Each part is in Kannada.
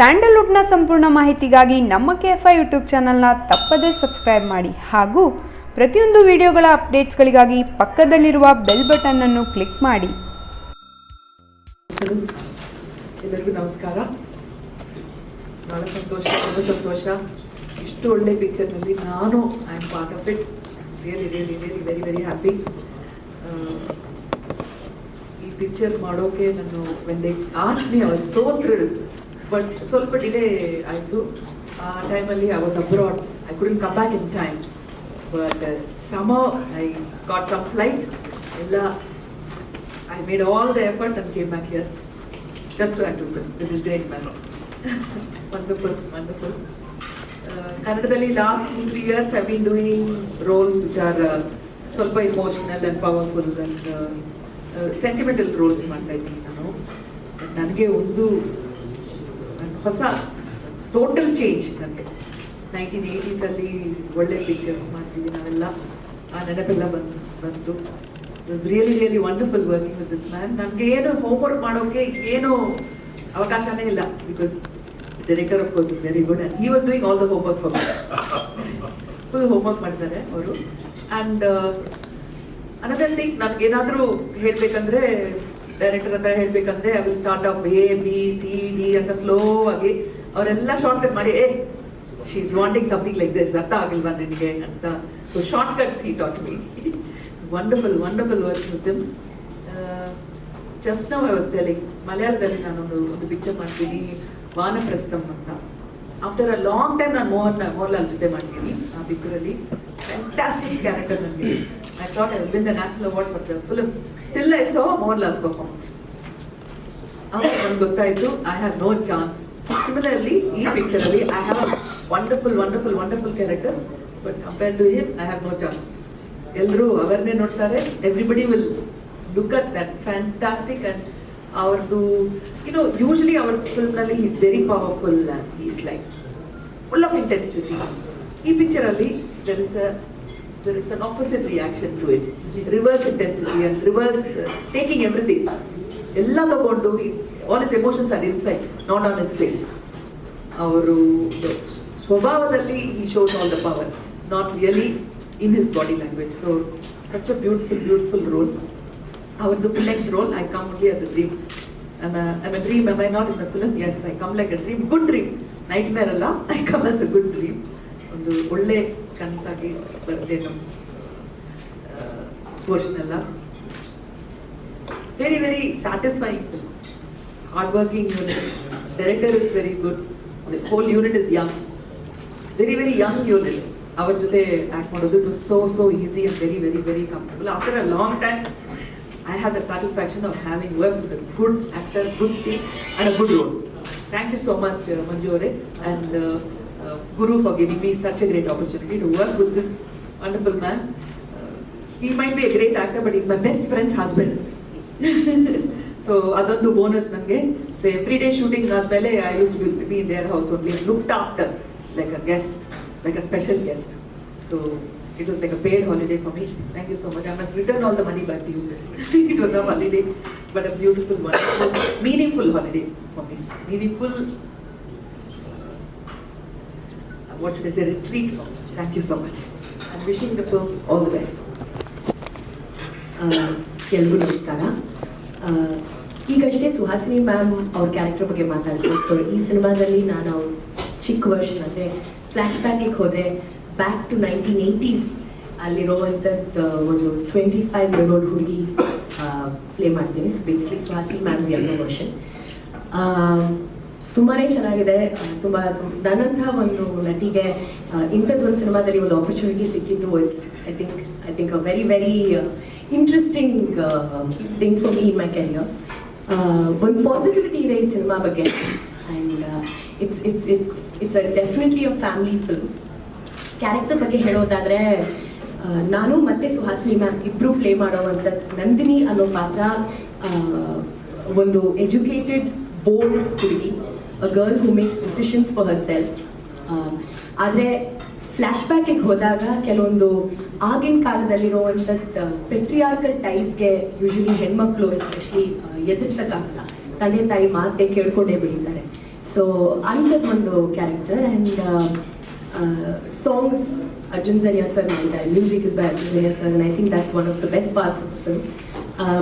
ಸ್ಯಾಂಡಲ್ವುಡ್ನ ಸಂಪೂರ್ಣ ಮಾಹಿತಿಗಾಗಿ ನಮ್ಮ KFI ಯೂಟ್ಯೂಬ್ ಚಾನಲ್ನ ತಪ್ಪದೇ ಸಬ್ಸ್ಕ್ರೈಬ್ ಮಾಡಿ ಹಾಗೂ ಪ್ರತಿಯೊಂದು ವಿಡಿಯೋಗಳ ಅಪ್ಡೇಟ್ಸ್ಗಳಿಗಾಗಿ ಪಕ್ಕದಲ್ಲಿರುವ ಬೆಲ್ ಬಟನ್ ಅನ್ನು ಕ್ಲಿಕ್ ಮಾಡಿ. ಎಲ್ಲರಿಗೂ ನಮಸ್ಕಾರ. ಬಹಳ ಸಂತೋಷ ಇಷ್ಟು ಒಳ್ಳೆ ಪಿಕ್ಚರ್ನಲ್ಲಿ ನಾನು I am part of it. Really very very happy. ಈ ಪಿಕ್ಚರ್ ಮಾಡೋಕೆ ನಾನು when they asked me I was so thrilled. But ಸ್ವಲ್ಪ ಡಿಲೇ ಆಯಿತು. ಆ ಟೈಮಲ್ಲಿ I was abroad. I couldn't come back in time. But somehow I got some flight. I made all the effort and came back here just to act with this great man. Wonderful. Kannadadalli last 2-3 years I've been doing roles which are ಸ್ವಲ್ಪ emotional and powerful and sentimental roles ಮಾಡ್ತಾ ಇದ್ದೀನಿ ನಾನು. ನನಗೆ ಒಂದು ಹೊಸ ಟೋಟಲ್ ಚೇಂಜ್. ನನಗೆ 1980s ಒಳ್ಳೆ ಪಿಕ್ಚರ್ಸ್ ಮಾಡ್ತೀವಿ ನಾವೆಲ್ಲ, ಆ ನೆನಪೆಲ್ಲ ಬಂತು. It was really wonderful working with this man. ನನಗೆ ಏನು ಹೋಮ್ವರ್ಕ್ ಮಾಡೋಕೆ ಏನು ಅವಕಾಶನೇ ಇಲ್ಲ, because director of course is very good and he was doing all the homework for me. Full homework ಮಾಡಿದ್ದಾರೆ ಅವರು. ಆ್ಯಂಡ್ ಅನದರ್ ಥಿಂಗ್, ನನಗೇನಾದರೂ ಹೇಳಬೇಕಂದ್ರೆ, ಡೈರೆಕ್ಟರ್ ಹತ್ರ ಹೇಳಬೇಕಂದ್ರೆ I will start off ABCD ಅಂತ ಸ್ಲೋ ಆಗಿ ಅವರೆಲ್ಲ ಶಾರ್ಟ್ ಕಟ್ ಮಾಡಿ, she is wanting something like this, ಅರ್ಥ ಆಗಿಲ್ವಾ ನನಗೆ ಅಂತ. So short cuts he taught me. Wonderful work with him. Just now I was telling, ಮಲಯಾಳದಲ್ಲಿ ಒಂದು ಪಿಕ್ಚರ್ ಮಾಡ್ತೀನಿ, ವಾನಪ್ರಸ್ಥಂ ಅಂತ. ಆಫ್ಟರ್ ಅ ಲಾಂಗ್ ಟೈಮ್ ನಾನು ಮೋಹನ್ಲಾಲ್ ಜೊತೆ ಮಾಡ್ತೀನಿ ಆ ಪಿಕ್ಚರಲ್ಲಿ. ಫ್ಯಾಂಟಾಸ್ಟಿಕ್ ಕ್ಯಾರೆಕ್ಟರ್ ನನಗೆ. I thought I will win the national award for the film till I saw Mohanlal's performance. ಆವಾಗ ನನಗೆ ಗೊತ್ತಾಯಿತು I have no chance. Similarly, ಈ ಪಿಕ್ಚರಲ್ಲಿ I have a wonderful character, but compared to him I have no chance. ಎಲ್ಲರೂ ಅವರನ್ನೇ ನೋಡ್ತಾರೆ. Everybody will look at that fantastic and ಅವ್ರದ್ದು usually our filmನಲ್ಲಿ he is very powerful and he is like full of intensity. ಈ ಪಿಕ್ಚರಲ್ಲಿ there is an opposite reaction to it. Reverse intensity and reverse taking everything. Ella tagondu all his emotions are inside, not on his face. Avaru swabhavadalli he shows all the power, not really in his body language. So such a beautiful role. Avardu full-length role, I come only as a dream. I'm a dream, am I not in the film? Yes, I come like a dream, good dream. Nightmare alla, I come as a good dream. ಒಂದು ಒಳ್ಳೆ ಕನಸಾಗಿ ಬರುತ್ತೆ ನಮ್ಮ ಪೋರ್ಷನ್ ಎಲ್ಲ. Very satisfying film. Hard working unit. Director is very good. Whole unit is young, very young unit. ಅವ್ರ ಜೊತೆ ಆ್ಯಕ್ಟ್ ಮಾಡೋದು it was so easy and very comfortable. After a long time I have the satisfaction of having work with a good actor, good team and a good role. Thank you so much Manju ಅವರೇ and Guru for giving me such a great opportunity to work with this wonderful man. He might be a great actor, but he's my best friend's husband. So adondu bonus nange. So every day shooting admele I used to be in their house only, looked after like a guest, like a special guest. So it was like a paid holiday for me. Thank you so much. I must return all the money back to you. It was a holiday, but a beautiful, wonderful, meaningful holiday for me. Meaningful, what should I say, retreat. Thank you so much. I'm wishing the film all the best. ಎಲ್ಲರಿಗೂ ನಮಸ್ಕಾರ. ಈಗಷ್ಟೇ ಸುಹಾಸಿನಿ ಮ್ಯಾಮ್ ಅವ್ರ ಕ್ಯಾರೆಕ್ಟರ್ ಬಗ್ಗೆ ಮಾತಾಡ್ತೀವಿ. ಸೊ ಈ ಸಿನಿಮಾದಲ್ಲಿ ನಾನು ಅವ್ರ ಚಿಕ್ಕ ವರ್ಷನ್ ಅಂದರೆ ಫ್ಲ್ಯಾಶ್ ಬ್ಯಾಕಿಗೆ ಹೋದರೆ ಬ್ಯಾಕ್ ಟು 1980s ಅಲ್ಲಿರೋವಂಥದ್ದು ಒಂದು 25-year-old ಹುಡುಗಿ ಪ್ಲೇ ಮಾಡ್ತೀನಿ. So basically Suhasini ma'ams younger version. ತುಂಬಾ ಚೆನ್ನಾಗಿದೆ. ತುಂಬ ನನ್ನಂತಹ ಒಂದು ನಟಿಗೆ ಇಂಥದ್ದೊಂದು ಸಿನಿಮಾದಲ್ಲಿ ಒಂದು ಆಪರ್ಚುನಿಟಿ ಸಿಕ್ಕಿದ್ದು is I think a very interesting thing for me in my career. ಒಂದು ಪಾಸಿಟಿವಿಟಿ ಇದೆ ಈ ಸಿನಿಮಾ ಬಗ್ಗೆ and it's definitely a family film. Character ಬಗ್ಗೆ ಹೇಳೋದಾದರೆ, ನಾನು ಮತ್ತು ಸುಹಾಸಿನಿ ಮ್ಯಾಮ್ ಇಬ್ಬರು ಪ್ಲೇ ಮಾಡೋವಂಥ ನಂದಿನಿ ಅನ್ನೋ ಪಾತ್ರ ಒಂದು ಎಜುಕೇಟೆಡ್ ಬೋಲ್ಡ್ ಹುಡುಗಿ, a girl who makes decisions for herself. ಆದರೆ ಫ್ಲ್ಯಾಶ್ ಬ್ಯಾಕಿಗೆ ಹೋದಾಗ ಕೆಲವೊಂದು ಆಗಿನ ಕಾಲದಲ್ಲಿರುವಂಥದ್ದು ಪೆಟ್ರಿಯಾರ್ಕಲ್ ಟೈಸ್ಗೆ ಯೂಶಲಿ ಹೆಣ್ಮಕ್ಳು ಎಸ್ಪೆಷಲಿ ಎದುರಿಸೋಕ್ಕಾಗಲ್ಲ. ತಂದೆ ತಾಯಿ ಮಾತೆ ಕೇಳ್ಕೊಂಡೇ ಬೆಳೀತಾರೆ. ಸೊ ಅಂಥದ್ದೊಂದು character. And songs Arjun Janya sir ಮಾಡಿದ್ದಾರೆ, music is by Arjun Janya sir, and I think that's one of the best parts of the film.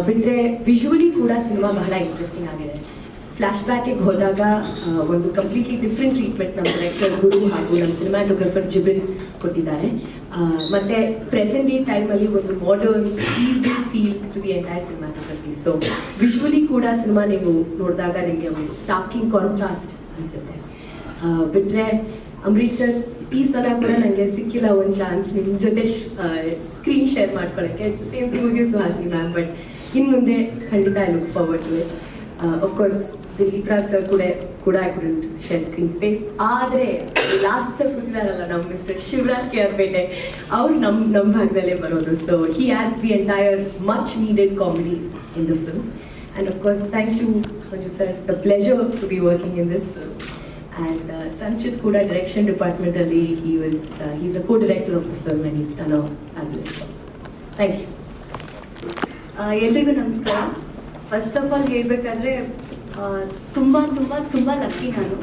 ಬಿಟ್ಟರೆ ವಿಜುವಲಿ ಕೂಡ ಸಿನಿಮಾ ಬಹಳ ಇಂಟ್ರೆಸ್ಟಿಂಗ್ ಆಗಿದೆ. ಫ್ಲ್ಯಾಶ್ ಬ್ಯಾಕಿಗೆ ಹೋದಾಗ ಒಂದು ಕಂಪ್ಲೀಟ್ಲಿ ಡಿಫ್ರೆಂಟ್ ಟ್ರೀಟ್ಮೆಂಟ್ ನಮ್ಮ ಡೈರೆಕ್ಟರ್ ಗುರು ಹಾಗೂ ನಮ್ಮ ಸಿನಿಮಾಟೋಗ್ರಫರ್ ಜಿಬಿನ್ ಕೊಟ್ಟಿದ್ದಾರೆ. ಮತ್ತು ಪ್ರೆಸೆಂಟ್ ಡೇ ಟೈಮಲ್ಲಿ ಒಂದು modern easy feel to the entire cinematography. So visually ಕೂಡ ಸಿನಿಮಾ ನೀವು ನೋಡಿದಾಗ ನಿಮಗೆ ಒಂದು ಸ್ಟಾರ್ಕಿಂಗ್ ಕಾಂಟ್ರಾಸ್ಟ್ ಅನಿಸುತ್ತೆ. ಬಿಟ್ಟರೆ ಅಂಬರೀಷ್ ಸರ್ ಈ ಸಲ ಕೂಡ ನನಗೆ ಸಿಕ್ಕಿಲ್ಲ ಒಂದು ಚಾನ್ಸ್ ನಿಮ್ಮ ಜೊತೆ ಸ್ಕ್ರೀನ್ ಶೇರ್ ಮಾಡ್ಕೊಳ್ಳೋಕ್ಕೆ. It's same thing with Suhasini ma'am, but ಇನ್ನು ಮುಂದೆ ಖಂಡಿತ I look forward to it. Of course Dilip Raj sir ಕೂಡ I couldn't share screen space. ಆದರೆ ಲಾಸ್ಟಲ್ಲಿ ಕೂತಿದಾರಲ್ಲ ನಮ್ಮ ಮಿಸ್ಟರ್ ಶಿವರಾಜ್ ಕೆ ಆರ್ ಪೇಟೆ, ಅವ್ರು ನಮ್ಮ ಭಾಗದಲ್ಲೇ ಬರೋದು. So he adds the entire much needed comedy in the film. And of course thank you Manju sir, it's a pleasure to be working in this film. And Sanchit ಕೂಡ ಡೈರೆಕ್ಷನ್ ಡಿಪಾರ್ಟ್ಮೆಂಟಲ್ಲಿ he's a co-director of the film and he's done a fabulous job. Thank you. ಎಲ್ರಿಗೂ ನಮಸ್ಕಾರ. ಫಸ್ಟ್ ಆಫ್ ಆಲ್ ಹೇಳಬೇಕಾದ್ರೆ ತುಂಬ ತುಂಬ ತುಂಬ ಲಕ್ಕಿ ನಾನು.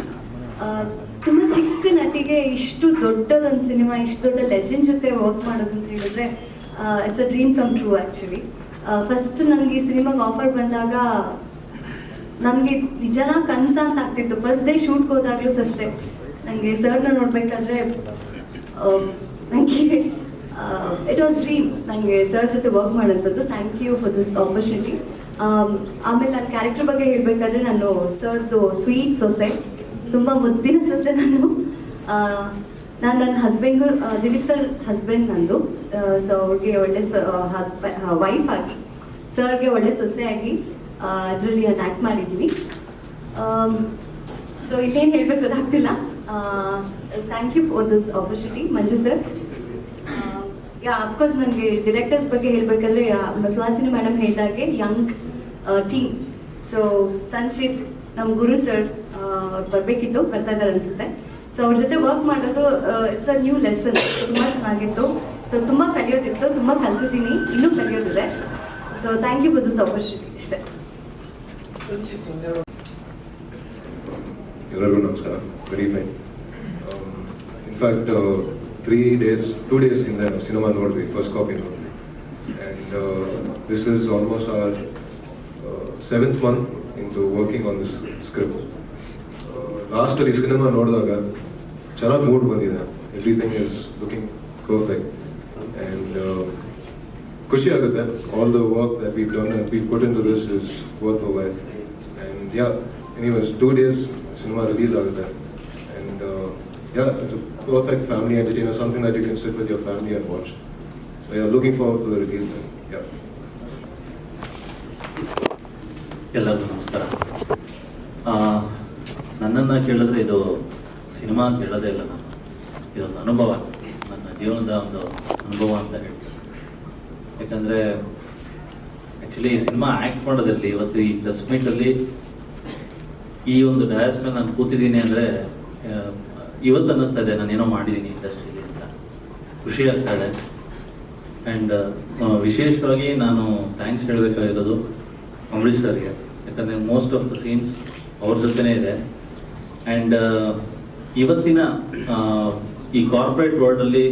ತುಂಬ ಚಿಕ್ಕ ನಟಿಗೆ ಇಷ್ಟು ದೊಡ್ಡದೊಂದು ಸಿನಿಮಾ, ಇಷ್ಟು ದೊಡ್ಡ ಲೆಜೆಂಡ್ ಜೊತೆ ವರ್ಕ್ ಮಾಡೋದು ಅಂತ ಹೇಳಿದ್ರೆ it's a dream come true actually. First ನನಗೆ ಈ ಸಿನಿಮಾಗೆ ಆಫರ್ ಬಂದಾಗ ನನಗೆ ನಿಜನ ಕನಸ ಅಂತ ಆಗ್ತಿತ್ತು. ಫಸ್ಟ್ ಡೇ ಶೂಟ್ಗೆ ಹೋದಾಗಲೂ ಅಷ್ಟೇ ನನಗೆ ಸರ್ನ ನೋಡಬೇಕಾದ್ರೆ ನನಗೆ ಇಟ್ ವಾಸ್ ಡ್ರೀಮ್ ನನಗೆ ಸರ್ ಜೊತೆ ವರ್ಕ್ ಮಾಡೋಂಥದ್ದು. Thank you for this opportunity. ಆಮೇಲೆ ನನ್ನ ಕ್ಯಾರೆಕ್ಟರ್ ಬಗ್ಗೆ ಹೇಳಬೇಕಾದ್ರೆ ನಾನು ಸರ್ದು ಸ್ವೀಟ್ ಸೊಸೆ, ತುಂಬ ಮುದ್ದಿನ ಸೊಸೆ ನಾನು ನನ್ನ ಹಸ್ಬೆಂಡ್ಗೂ ದಿಲೀಪ್ ಸರ್ ಹಸ್ಬೆಂಡ್ ನಂದು. ಸೊ ಅವ್ರಿಗೆ ಒಳ್ಳೆ ವೈಫ್ ಆಗಿ ಸರ್ಗೆ ಒಳ್ಳೆ ಸೊಸೆಯಾಗಿ ಅದರಲ್ಲಿ ನಾನು ಆ್ಯಕ್ಟ್ ಮಾಡಿದ್ದೀನಿ. ಸೊ ಇನ್ನೇನು ಹೇಳಬೇಕು ಗೊತ್ತಾಗ್ತಿಲ್ಲ. Thank you for this opportunity Manju sir. Of course ನನಗೆ ಡಿರೆಕ್ಟರ್ಸ್ ಬಗ್ಗೆ ಹೇಳಬೇಕಾದ್ರೆ ಸುಹಾಸಿನಿ ಮೇಡಮ್ ಹೇಳಿದಾಗೆ ಯಂಗ್ ಟೀಮ್. ಸೊ ಸಂಚಿತ್ ನಮ್ಮ ಗುರು ಸರ್ ಬರಬೇಕಿತ್ತು, ಬರ್ತಾ ಇದ್ದಾರೆ ಅನಿಸುತ್ತೆ. ಸೊ ಅವ್ರ ಜೊತೆ ವರ್ಕ್ ಮಾಡೋದು ಇಟ್ಸ್ ಅ ನ್ಯೂ ಲೆಸನ್, ತುಂಬ ಚೆನ್ನಾಗಿತ್ತು. ಸೊ ತುಂಬ ಕಲಿಯೋದಿತ್ತು, ತುಂಬ ಕಲ್ತಿದ್ದೀನಿ, ಇನ್ನೂ ಕಲಿಯೋದಿದೆ. So thank you for this opportunity. ಇಷ್ಟೇ. ಎಲ್ಲರಿಗೂ ನಮಸ್ಕಾರ. Very fine. ಇನ್ಫ್ಯಾಕ್ಟ್ 2 days ಹಿಂದೆ ನಾವು ಸಿನಿಮಾ ನೋಡಿದ್ವಿ, ಫಸ್ಟ್ ಕಾಪಿ ನೋಡಿದ್ವಿ. And this is almost our 7th month into working on this script. ಲಾಸ್ಟಲ್ಲಿ ಸಿನಿಮಾ ನೋಡಿದಾಗ ಚೆನ್ನಾಗಿ ಮೂಡ್ ಬಂದಿದೆ. Everything is looking perfect and ಖುಷಿ ಆಗುತ್ತೆ. All the work that we've done and we've put into this is worth a while. And yeah, anyways, 2 days cinema release ಆಗುತ್ತೆ. And yeah, it's a perfect family entertainer, something that you can sit with your family and watch. So yeah, looking forward for the release. Yeah. ಎಲ್ಲರಿಗೂ ನಮಸ್ಕಾರ. ನನ್ನನ್ನು ಕೇಳಿದ್ರೆ ಇದು ಸಿನಿಮಾ ಅಂತ ಹೇಳೋದೇ ಇಲ್ಲ, ನಾನು ಇದೊಂದು ಅನುಭವ, ನನ್ನ ಜೀವನದ ಒಂದು ಅನುಭವ ಅಂತ ಹೇಳ್ತೀನಿ. ಯಾಕಂದರೆ ಆ್ಯಕ್ಚುಲಿ ಈ ಸಿನಿಮಾ ಆ್ಯಕ್ಟ್ ಮಾಡೋದ್ರಲ್ಲಿ ಇವತ್ತು ಈ ಪ್ರೆಸ್ ಮೀಟಲ್ಲಿ ಈ ಒಂದು ಡಯಾಸ್ ಮೇಲೆ ನಾನು ಕೂತಿದ್ದೀನಿ ಅಂದರೆ ಇವತ್ತು ಅನ್ನಿಸ್ತಾ ಇದೆ ನಾನೇನೋ ಮಾಡಿದ್ದೀನಿ ಇಂಡಸ್ಟ್ರಿಯಲ್ಲಿ ಅಂತ. ಖುಷಿ ಆಗ್ತಾ ಇದೆ. ಆ್ಯಂಡ್ ವಿಶೇಷವಾಗಿ ನಾನು ಥ್ಯಾಂಕ್ಸ್ ಹೇಳಬೇಕಾಗಿರೋದು ಅಂಬರೀಷ್ ಸರ್ಗೆ. ಯಾಕಂದರೆ ಮೋಸ್ಟ್ ಆಫ್ ದ ಸೀನ್ಸ್ ಅವ್ರ ಜೊತೆನೇ ಇದೆ. ಆ್ಯಂಡ್ ಇವತ್ತಿನ ಈ ಕಾರ್ಪೊರೇಟ್ ವರ್ಲ್ಡಲ್ಲಿ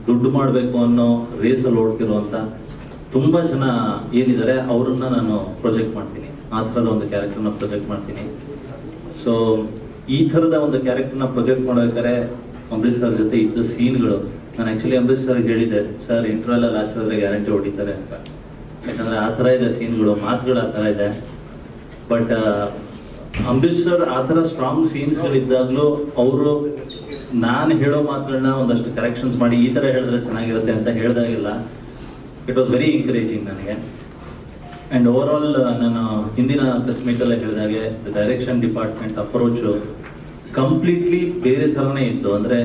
ದುಡ್ಡು ಮಾಡಬೇಕು ಅನ್ನೋ ರೇಸಲ್ಲಿ ಓಡ್ತಿರುವಂಥ ತುಂಬ ಜನ ಏನಿದ್ದಾರೆ ಅವರನ್ನು ನಾನು ಪ್ರೊಜೆಕ್ಟ್ ಮಾಡ್ತೀನಿ. ಆ ಥರದ ಒಂದು ಕ್ಯಾರೆಕ್ಟರ್ನ ಪ್ರೊಜೆಕ್ಟ್ ಮಾಡ್ತೀನಿ. ಸೊ ಈ ಥರದ ಒಂದು ಕ್ಯಾರೆಕ್ಟರ್ನ ಪ್ರೊಜೆಕ್ಟ್ ಮಾಡಬೇಕಾದ್ರೆ ಅಂಬರೀಷ್ ಸರ್ ಜೊತೆ ಇದ್ದ ಸೀನ್ಗಳು, ನಾನು ಆ್ಯಕ್ಚುಲಿ ಅಂಬರೀಷ್ ಸರ್ಗೆ ಹೇಳಿದ್ದೆ, ಸರ್ ಇಂಟರ್ವಲ್ ಆಚರಿದ್ರೆ ಗ್ಯಾರಂಟಿ ಹೊಡಿತಾರೆ ಅಂತ. ಯಾಕಂದರೆ ಆ ಥರ ಇದೆ ಸೀನ್ಗಳು, ಮಾತುಗಳು ಆ ಥರ ಇದೆ. ಬಟ್ ಅಂಬರೀಷ್ ಸರ್ ಆ ಥರ ಸ್ಟ್ರಾಂಗ್ ಸೀನ್ಸ್ಗಳಿದ್ದಾಗಲೂ ಅವರು ನಾನು ಹೇಳೋ ಮಾತುಗಳನ್ನ ಒಂದಷ್ಟು ಕರೆಕ್ಷನ್ಸ್ ಮಾಡಿ ಈ ಥರ ಹೇಳಿದ್ರೆ ಚೆನ್ನಾಗಿರುತ್ತೆ ಅಂತ ಹೇಳಿದಾಗೆಲ್ಲ ಇಟ್ ವಾಸ್ ವೆರಿ ಎಂಕರೇಜಿಂಗ್ ನನಗೆ. ಆ್ಯಂಡ್ ಓವರ್ ಆಲ್ ನಾನು ಹಿಂದಿನ ಪ್ರೆಸ್ ಮೀಟಲ್ಲೇ ಹೇಳಿದಾಗೆ the direction department approach completely ಬೇರೆ ಥರನೇ ಇತ್ತು. ಅಂದರೆ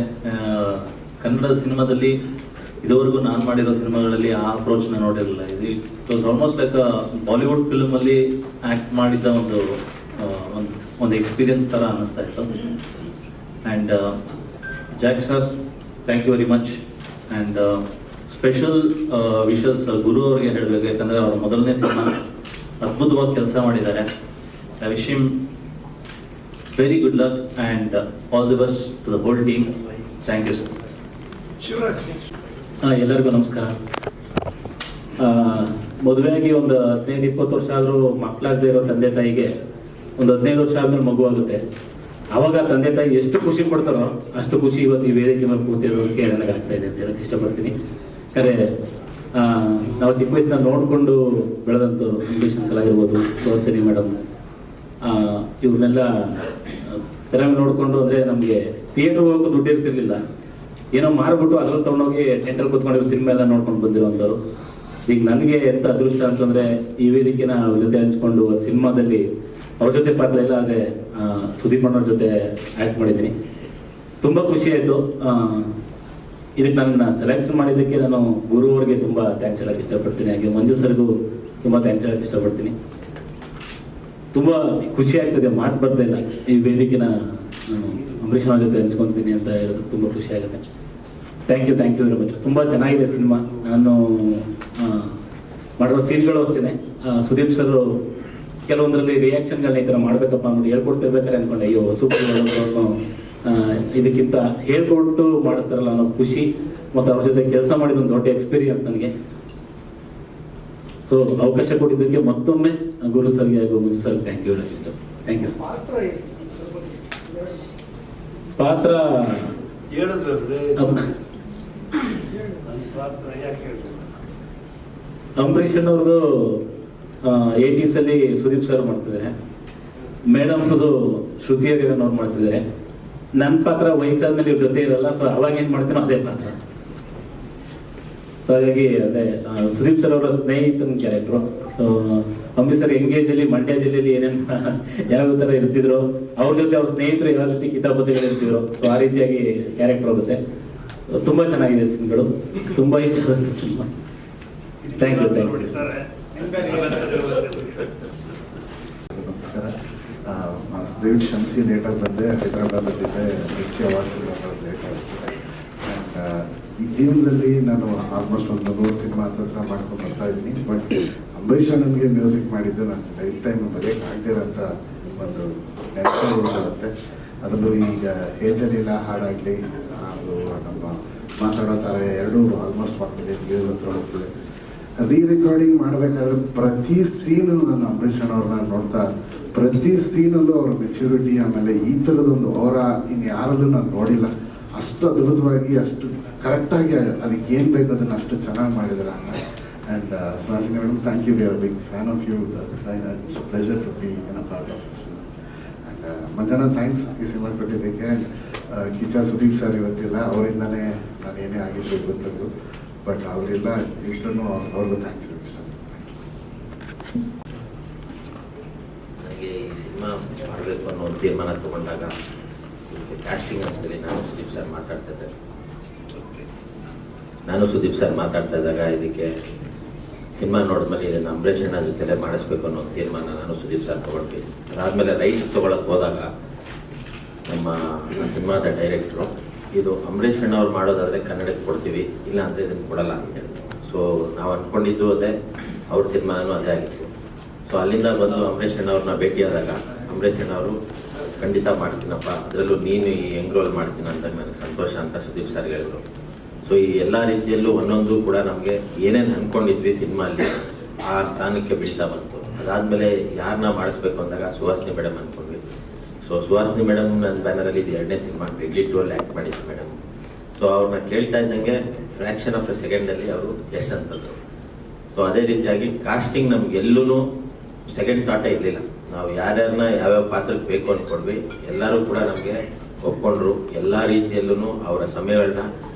ಕನ್ನಡ ಸಿನಿಮಾದಲ್ಲಿ ಇದುವರೆಗೂ ನಾನು ಮಾಡಿರೋ ಸಿನಿಮಾಗಳಲ್ಲಿ ಆ ಅಪ್ರೋಚ್ನ ನೋಡಿರಲಿಲ್ಲ. It was almost like Bollywood ಫಿಲ್ಮಲ್ಲಿ ಆ್ಯಕ್ಟ್ ಮಾಡಿದ ಒಂದು ಎಕ್ಸ್ಪೀರಿಯನ್ಸ್ ಥರ ಅನ್ನಿಸ್ತಾ ಇತ್ತು. And Jack sir, thank you very much. And special wishes Guru ಅವ್ರಿಗೆ ಹೇಳಬೇಕು. ಯಾಕಂದರೆ ಅವರ ಮೊದಲನೇ ಸಿನಿಮಾ ಅದ್ಭುತವಾಗಿ ಕೆಲಸ ಮಾಡಿದ್ದಾರೆ. I wish him very good luck and all the best to the whole team. Thank you sir. ಎಲ್ಲರಿಗೂ ನಮಸ್ಕಾರ. ಮದುವೆಯಾಗಿ ಒಂದು 15-20 ವರ್ಷ ಆದರೂ ಮಕ್ಕಳಾಗದೇ ಇರೋ ತಂದೆ ತಾಯಿಗೆ ಒಂದು 15 ವರ್ಷ ಆದಮೇಲೆ ಮಗು ಆಗುತ್ತೆ. ಆವಾಗ ತಂದೆ ತಾಯಿ ಎಷ್ಟು ಖುಷಿ ಪಡ್ತಾರೋ ಅಷ್ಟು ಖುಷಿ ಇವತ್ತು ಈ ವೇದಿಕೆ ಮೇಲೆ ಕೂತಿರೋದಕ್ಕೆ ನನಗೆ ಆಗ್ತಾ ಇದೆ ಅಂತ ಹೇಳಕ್ಕೆ ಇಷ್ಟಪಡ್ತೀನಿ. ಯಾಕಂದರೆ ನಾವು ಚಿಕ್ಕ ವಯಸ್ಸಿನ ನೋಡಿಕೊಂಡು ಬೆಳೆದಂಥವ್ರು ಅಂಬರೀಷ್ ಅಂಕಲ್ ಆಗಿರ್ಬೋದು, ಸುಹಾಸಿನಿ ಮೇಡಮ್, ಇವ್ರನ್ನೆಲ್ಲ ತೆರೆ ನೋಡಿಕೊಂಡು ಅಂದರೆ ನಮಗೆ ಥಿಯೇಟ್ರಿಗೆ ಹೋಗೋಕ್ಕೂ ದುಡ್ಡು ಇರ್ತಿರ್ಲಿಲ್ಲ. ಏನೋ ಮಾರ್ಬಿಟ್ಟು ಅದ್ರಲ್ಲಿ ತೊಗೊಂಡೋಗಿ ಟೆಂಟಲ್ಲಿ ಕೂತ್ಕೊಂಡು ಸಿನಿಮಾ ಎಲ್ಲ ನೋಡ್ಕೊಂಡು ಬಂದಿರೋಂಥವ್ರು. ಈಗ ನನಗೆ ಎಂಥ ಅದೃಷ್ಟ ಅಂತಂದರೆ ಈ ವೇದಿಕೆನ ಅವ್ರ ಜೊತೆ ಹಂಚ್ಕೊಂಡು ಸಿನಿಮಾದಲ್ಲಿ ಅವ್ರ ಜೊತೆ ಪಾತ್ರ ಇಲ್ಲ, ಆದರೆ ಸುದೀಪ್ ಅಣ್ಣವ್ರ ಜೊತೆ ಆ್ಯಕ್ಟ್ ಮಾಡಿದ್ದೀನಿ. ತುಂಬ ಖುಷಿ ಆಯಿತು. ಇದಕ್ಕೆ ನನ್ನನ್ನು ಸೆಲೆಕ್ಟ್ ಮಾಡಿದ್ದಕ್ಕೆ ನಾನು ಗುರು ಅವ್ರಿಗೆ ತುಂಬ ಥ್ಯಾಂಕ್ಸ್ ಹೇಳೋಕ್ಕೆ ಇಷ್ಟಪಡ್ತೀನಿ. ಹಾಗೆ ಮಂಜು ಸರ್ಗೂ ತುಂಬ ಥ್ಯಾಂಕ್ಸ್ ಹೇಳೋಕ್ಕೆ ಇಷ್ಟಪಡ್ತೀನಿ. ತುಂಬ ಖುಷಿ ಆಗ್ತದೆ, ಮಾತು ಬರ್ತಾ ಇಲ್ಲ. ಈ ವೇದಿಕೆನ ನಾನು ಅಂಬರೀಷ್ ಅವ್ರ ಜೊತೆ ಹಂಚ್ಕೊತೀನಿ ಅಂತ ಹೇಳೋದು ತುಂಬ ಖುಷಿ ಆಗುತ್ತೆ. Thank you very much. ತುಂಬ ಚೆನ್ನಾಗಿದೆ ಸಿನಿಮಾ. ನಾನು ಮಾಡಿರೋ ಸೀನ್ಗಳು ಅಷ್ಟೇ. ಸುದೀಪ್ ಸರ್ ಕೆಲವೊಂದರಲ್ಲಿ ರಿಯಾಕ್ಷನ್ಗಳನ್ನ ಈ ಥರ ಮಾಡಬೇಕಪ್ಪ ಅಂದ್ಬಿಟ್ಟು ಹೇಳ್ಕೊಡ್ತಿರ್ಬೇಕಾದ್ರೆ ಅಂದ್ಕೊಂಡೆ, ಅಯ್ಯೋ ಸೂಪರ್ ಇದಕ್ಕಿಂತ ಹೇಳ್ಕೊಟ್ಟು ಮಾಡಿಸ್ತಾರಲ್ಲ ಅನ್ನೋ ಖುಷಿ ಮತ್ತು ಅವ್ರ ಜೊತೆ ಕೆಲಸ ಮಾಡಿದ ಒಂದು ದೊಡ್ಡ ಎಕ್ಸ್ಪೀರಿಯನ್ಸ್ ನನಗೆ. ಸೊ ಅವಕಾಶ ಕೊಟ್ಟಿದ್ದಕ್ಕೆ ಮತ್ತೊಮ್ಮೆ ಗುರು ಸರ್ಗೆ ಹಾಗೂ ಮಂಜು ಸರ್ಗೆ ಥ್ಯಾಂಕ್ ಯು ಹೇಳಕ್ಕೆ ಇಷ್ಟ. Thank you sir. ಪಾತ್ರ ಅಂಬರೀಷ್ ಅವ್ರದ್ದು 80s ಅಲ್ಲಿ ಸುದೀಪ್ ಸರ್ ಮಾಡ್ತಿದ್ದಾರೆ, ಮೇಡಮ್ ಅವ್ರದ್ದು ಶ್ರುತಿ ಅವ್ರು ಮಾಡ್ತಿದ್ದಾರೆ. ನನ್ನ ಪಾತ್ರ ವಯಸ್ಸಾದ್ಮೇಲೆ ಇವ್ರ ಜೊತೆ ಇರಲ್ಲ, ಸೊ ಅವಾಗ ಏನು ಮಾಡ್ತೀನೋ ಅದೇ ಪಾತ್ರ. ಸೊ ಹಾಗಾಗಿ ಅದೇ ಸುದೀಪ್ ಸರ್ ಅವರ ಸ್ನೇಹಿತನ ಕ್ಯಾರೆಕ್ಟ್ರು. ಸೊ ಅಂಬರೀಷ್ ಸರ್ ಎಂಗೇಜಲ್ಲಿ ಮಂಡ್ಯ ಜಿಲ್ಲೆಯಲ್ಲಿ ಏನೇನು ಯಾವ ಥರ ಇರ್ತಿದ್ರು, ಅವ್ರ ಜೊತೆ ಅವ್ರ ಸ್ನೇಹಿತರು ಯಾವ ರೀತಿ ಕಿತಾಪತಿಗಳು ಇರ್ತಿದ್ರು, ಸೊ ಆ ರೀತಿಯಾಗಿ ಕ್ಯಾರೆಕ್ಟರ್ ಹೋಗುತ್ತೆ. ತುಂಬ ಚೆನ್ನಾಗಿದೆ ಸೀನ್ಗಳು, ತುಂಬ ಇಷ್ಟ ಆದಂಥ ಸಿನಿಮಾ. Thank you. ನಮಸ್ಕಾರ. ದಯವಿಟ್ಟು ಕ್ಷಮಿಸಿ, ಲೇಟಾಗಿ ಬಂದೆ. ಹೈದರಾಬಾದಲ್ಲಿದ್ದೆ, ಮಿರ್ಚಿ ಅವಾರ್ಡ್ಸ್ ಲೇಟ್ ಆಗುತ್ತೆ. ಆ್ಯಂಡ್ ಈ ಜೀವನದಲ್ಲಿ ನಾನು ಆಲ್ಮೋಸ್ಟ್ ಒಂದು 100 ಸಿನಿಮಾ ಹತ್ರ ಮಾಡ್ಕೊಂಡು ಬರ್ತಾ ಇದ್ದೀನಿ. ಬಟ್ ಅಂಬರೀಷ್ ನನಗೆ ಮ್ಯೂಸಿಕ್ ಮಾಡಿದ್ದು ನಾನು ಲೈಫ್ ಟೈಮ್ ಮರೆಯೋಕ್ಕೆ ಆಗದೇ ಇರೋಂಥ ಒಂದು ನೆನಪುಗಳು ಬರುತ್ತೆ. ಅದರಲ್ಲೂ ಈಗ ಏಜಲಿಲ್ಲ ಹಾಡಾಗಲಿ ಹಾಗೂ ನಮ್ಮ ಮಾತಾಡೋ ಥರ ಎರಡೂ ಆಲ್ಮೋಸ್ಟ್ 1 ಮಿಲಿಯನ್ ವ್ಯೂಸ್ ಹತ್ರ ಹೋಗ್ತದೆ. ರೆಕಾರ್ಡಿಂಗ್ ಮಾಡಬೇಕಾದ್ರೆ ಪ್ರತಿ ಸೀನು ನಾನು ಅಂಬರೀಷ್ ಅವ್ರನ್ನ ನೋಡ್ತಾ, ಪ್ರತಿ ಸೀನಲ್ಲೂ ಅವ್ರ ಮೆಚ್ಯೂರಿಟಿ, ಆಮೇಲೆ ಈ ಥರದೊಂದು ಅವರ ಇನ್ಯಾರಲ್ಲೂ ನಾನು ನೋಡಿಲ್ಲ. ಅಷ್ಟು ಅದ್ಭುತವಾಗಿ, ಅಷ್ಟು ಕರೆಕ್ಟಾಗಿ ಅದಕ್ಕೆ ಏನು ಬೇಕು ಅದನ್ನು ಅಷ್ಟು ಚೆನ್ನಾಗಿ ಮಾಡಿದ್ದಾರೆ. And Suhasini madam, thank you. We are big fan of you. It's a pleasure to be in a part of this film. And Manjanna, thanks ಈ ಸಿನಿಮಾ ಕೊಟ್ಟಿದ್ದಕ್ಕೆ. ಆ್ಯಂಡ್ ಕಿಚ್ಚ ಸುದೀಪ್ ಸರ್ ಇವತ್ತಿಲ್ಲ, ಅವರಿಂದನೇ ನಾನು ಏನೇ ಆಗಿದ್ದು ಗೊತ್ತದ್ದು. ಬಟ್ ಅವರೆಲ್ಲ ಇದ್ರೂ ಅವ್ರಿಗೂ ಥ್ಯಾಂಕ್ಸ್ ಹೇಳಕ್ಕೆ ಇಷ್ಟಪಡ್ತೀನಿ. ನನಗೆ ಈ ಸಿನಿಮಾ ಮಾಡಬೇಕು ಅನ್ನೋ ಒಂದು ತೀರ್ಮಾನ ತಗೊಂಡಾಗ ಕ್ಯಾಸ್ಟಿಂಗ್ ಅಂತೇಳಿ ನಾನು ಸುದೀಪ್ ಸರ್ ಮಾತಾಡ್ತಾ ಇದ್ದಾಗ ಇದಕ್ಕೆ ಸಿನಿಮಾ ನೋಡಿದ್ಮೇಲೆ ಇದನ್ನು ಅಂಬರೀಷ್ ಅಣ್ಣ ಜೊತೆಲೇ ಮಾಡಿಸ್ಬೇಕು ಅನ್ನೋ ಒಂದು ತೀರ್ಮಾನ ನಾನು ಸುದೀಪ್ ಸರ್ ತೊಗೊಂಡ್ವಿ. ಅದಾದಮೇಲೆ ರೈಟ್ಸ್ ತೊಗೊಳಕ್ಕೆ ಹೋದಾಗ ನಮ್ಮ ಸಿನಿಮಾದ ಡೈರೆಕ್ಟ್ರು, ಇದು ಅಂಬರೀಷ್ ಅಣ್ಣ ಅವ್ರು ಮಾಡೋದಾದರೆ ಕನ್ನಡಕ್ಕೆ ಕೊಡ್ತೀವಿ, ಇಲ್ಲ ಅಂದರೆ ಇದನ್ನು ಕೊಡಲ್ಲ ಅಂತೇಳಿ. ಸೊ ನಾವು ಅಂದ್ಕೊಂಡಿದ್ದು ಅದೇ, ಅವ್ರ ತೀರ್ಮಾನವೂ ಅದೇ ಆಗಿತ್ತು. ಸೊ ಅಲ್ಲಿಂದ ಬಂದು ಅಂಬರೀಷ್ ಅಣ್ಣ ಅವ್ರನ್ನ ಭೇಟಿಯಾದಾಗ ಅಂಬರೀಷ್ ಅಣ್ಣ ಅವರು ಖಂಡಿತ ಮಾಡ್ತೀನಪ್ಪ, ಅದರಲ್ಲೂ ನೀನು ಈ ಯಂಗ್ ರೋಲ್ ಮಾಡ್ತೀನಿ ಅಂದಾಗ ನನಗೆ ಸಂತೋಷ ಅಂತ ಸುದೀಪ್ ಸರ್ ಹೇಳಿದ್ರು. ಸೊ ಈ ಎಲ್ಲ ರೀತಿಯಲ್ಲೂ ಒಂದೊಂದು ಕೂಡ ನಮಗೆ ಏನೇನು ಅಂದ್ಕೊಂಡಿದ್ವಿ ಸಿನಿಮಾಲ್ಲಿ ಆ ಸ್ಥಾನಕ್ಕೆ ಬೀಳ್ತಾ ಬಂತು. ಅದಾದಮೇಲೆ ಯಾರನ್ನ ಮಾಡಿಸ್ಬೇಕು ಅಂದಾಗ ಸುಹಾಸಿನಿ ಮೇಡಮ್ ಅಂದ್ಕೊಂಡ್ವಿ. ಸೊ ಸುಹಾಸಿನಿ ಮೇಡಮ್ ನನ್ನ ಬ್ಯಾನರಲ್ಲಿ ಇದು 2ನೇ ಸಿನಿಮಾ ಡೆಡ್ಲಿ 2 ಅಲ್ಲಿ ಆ್ಯಕ್ಟ್ ಮಾಡಿದ್ದು ಮೇಡಮ್. ಸೊ ಅವ್ರನ್ನ ಕೇಳ್ತಾ ಇದ್ದಂಗೆ ಫ್ರ್ಯಾಕ್ಷನ್ ಆಫ್ ಎ ಸೆಕೆಂಡಲ್ಲಿ ಅವರು ಎಸ್ ಅಂತಂದರು. ಸೊ ಅದೇ ರೀತಿಯಾಗಿ ಕಾಸ್ಟಿಂಗ್ ನಮಗೆಲ್ಲೂ ಸೆಕೆಂಡ್ ಥಾಟೇ ಇರಲಿಲ್ಲ. ನಾವು ಯಾರ್ಯಾರನ್ನ ಯಾವ್ಯಾವ ಪಾತ್ರಕ್ಕೆ ಬೇಕು ಅಂದ್ಕೊಂಡ್ವಿ, ಎಲ್ಲರೂ ಕೂಡ ನಮಗೆ ಒಪ್ಕೊಂಡ್ರು. ಎಲ್ಲ ರೀತಿಯಲ್ಲೂ ಅವರ ಸಮಯಗಳನ್ನ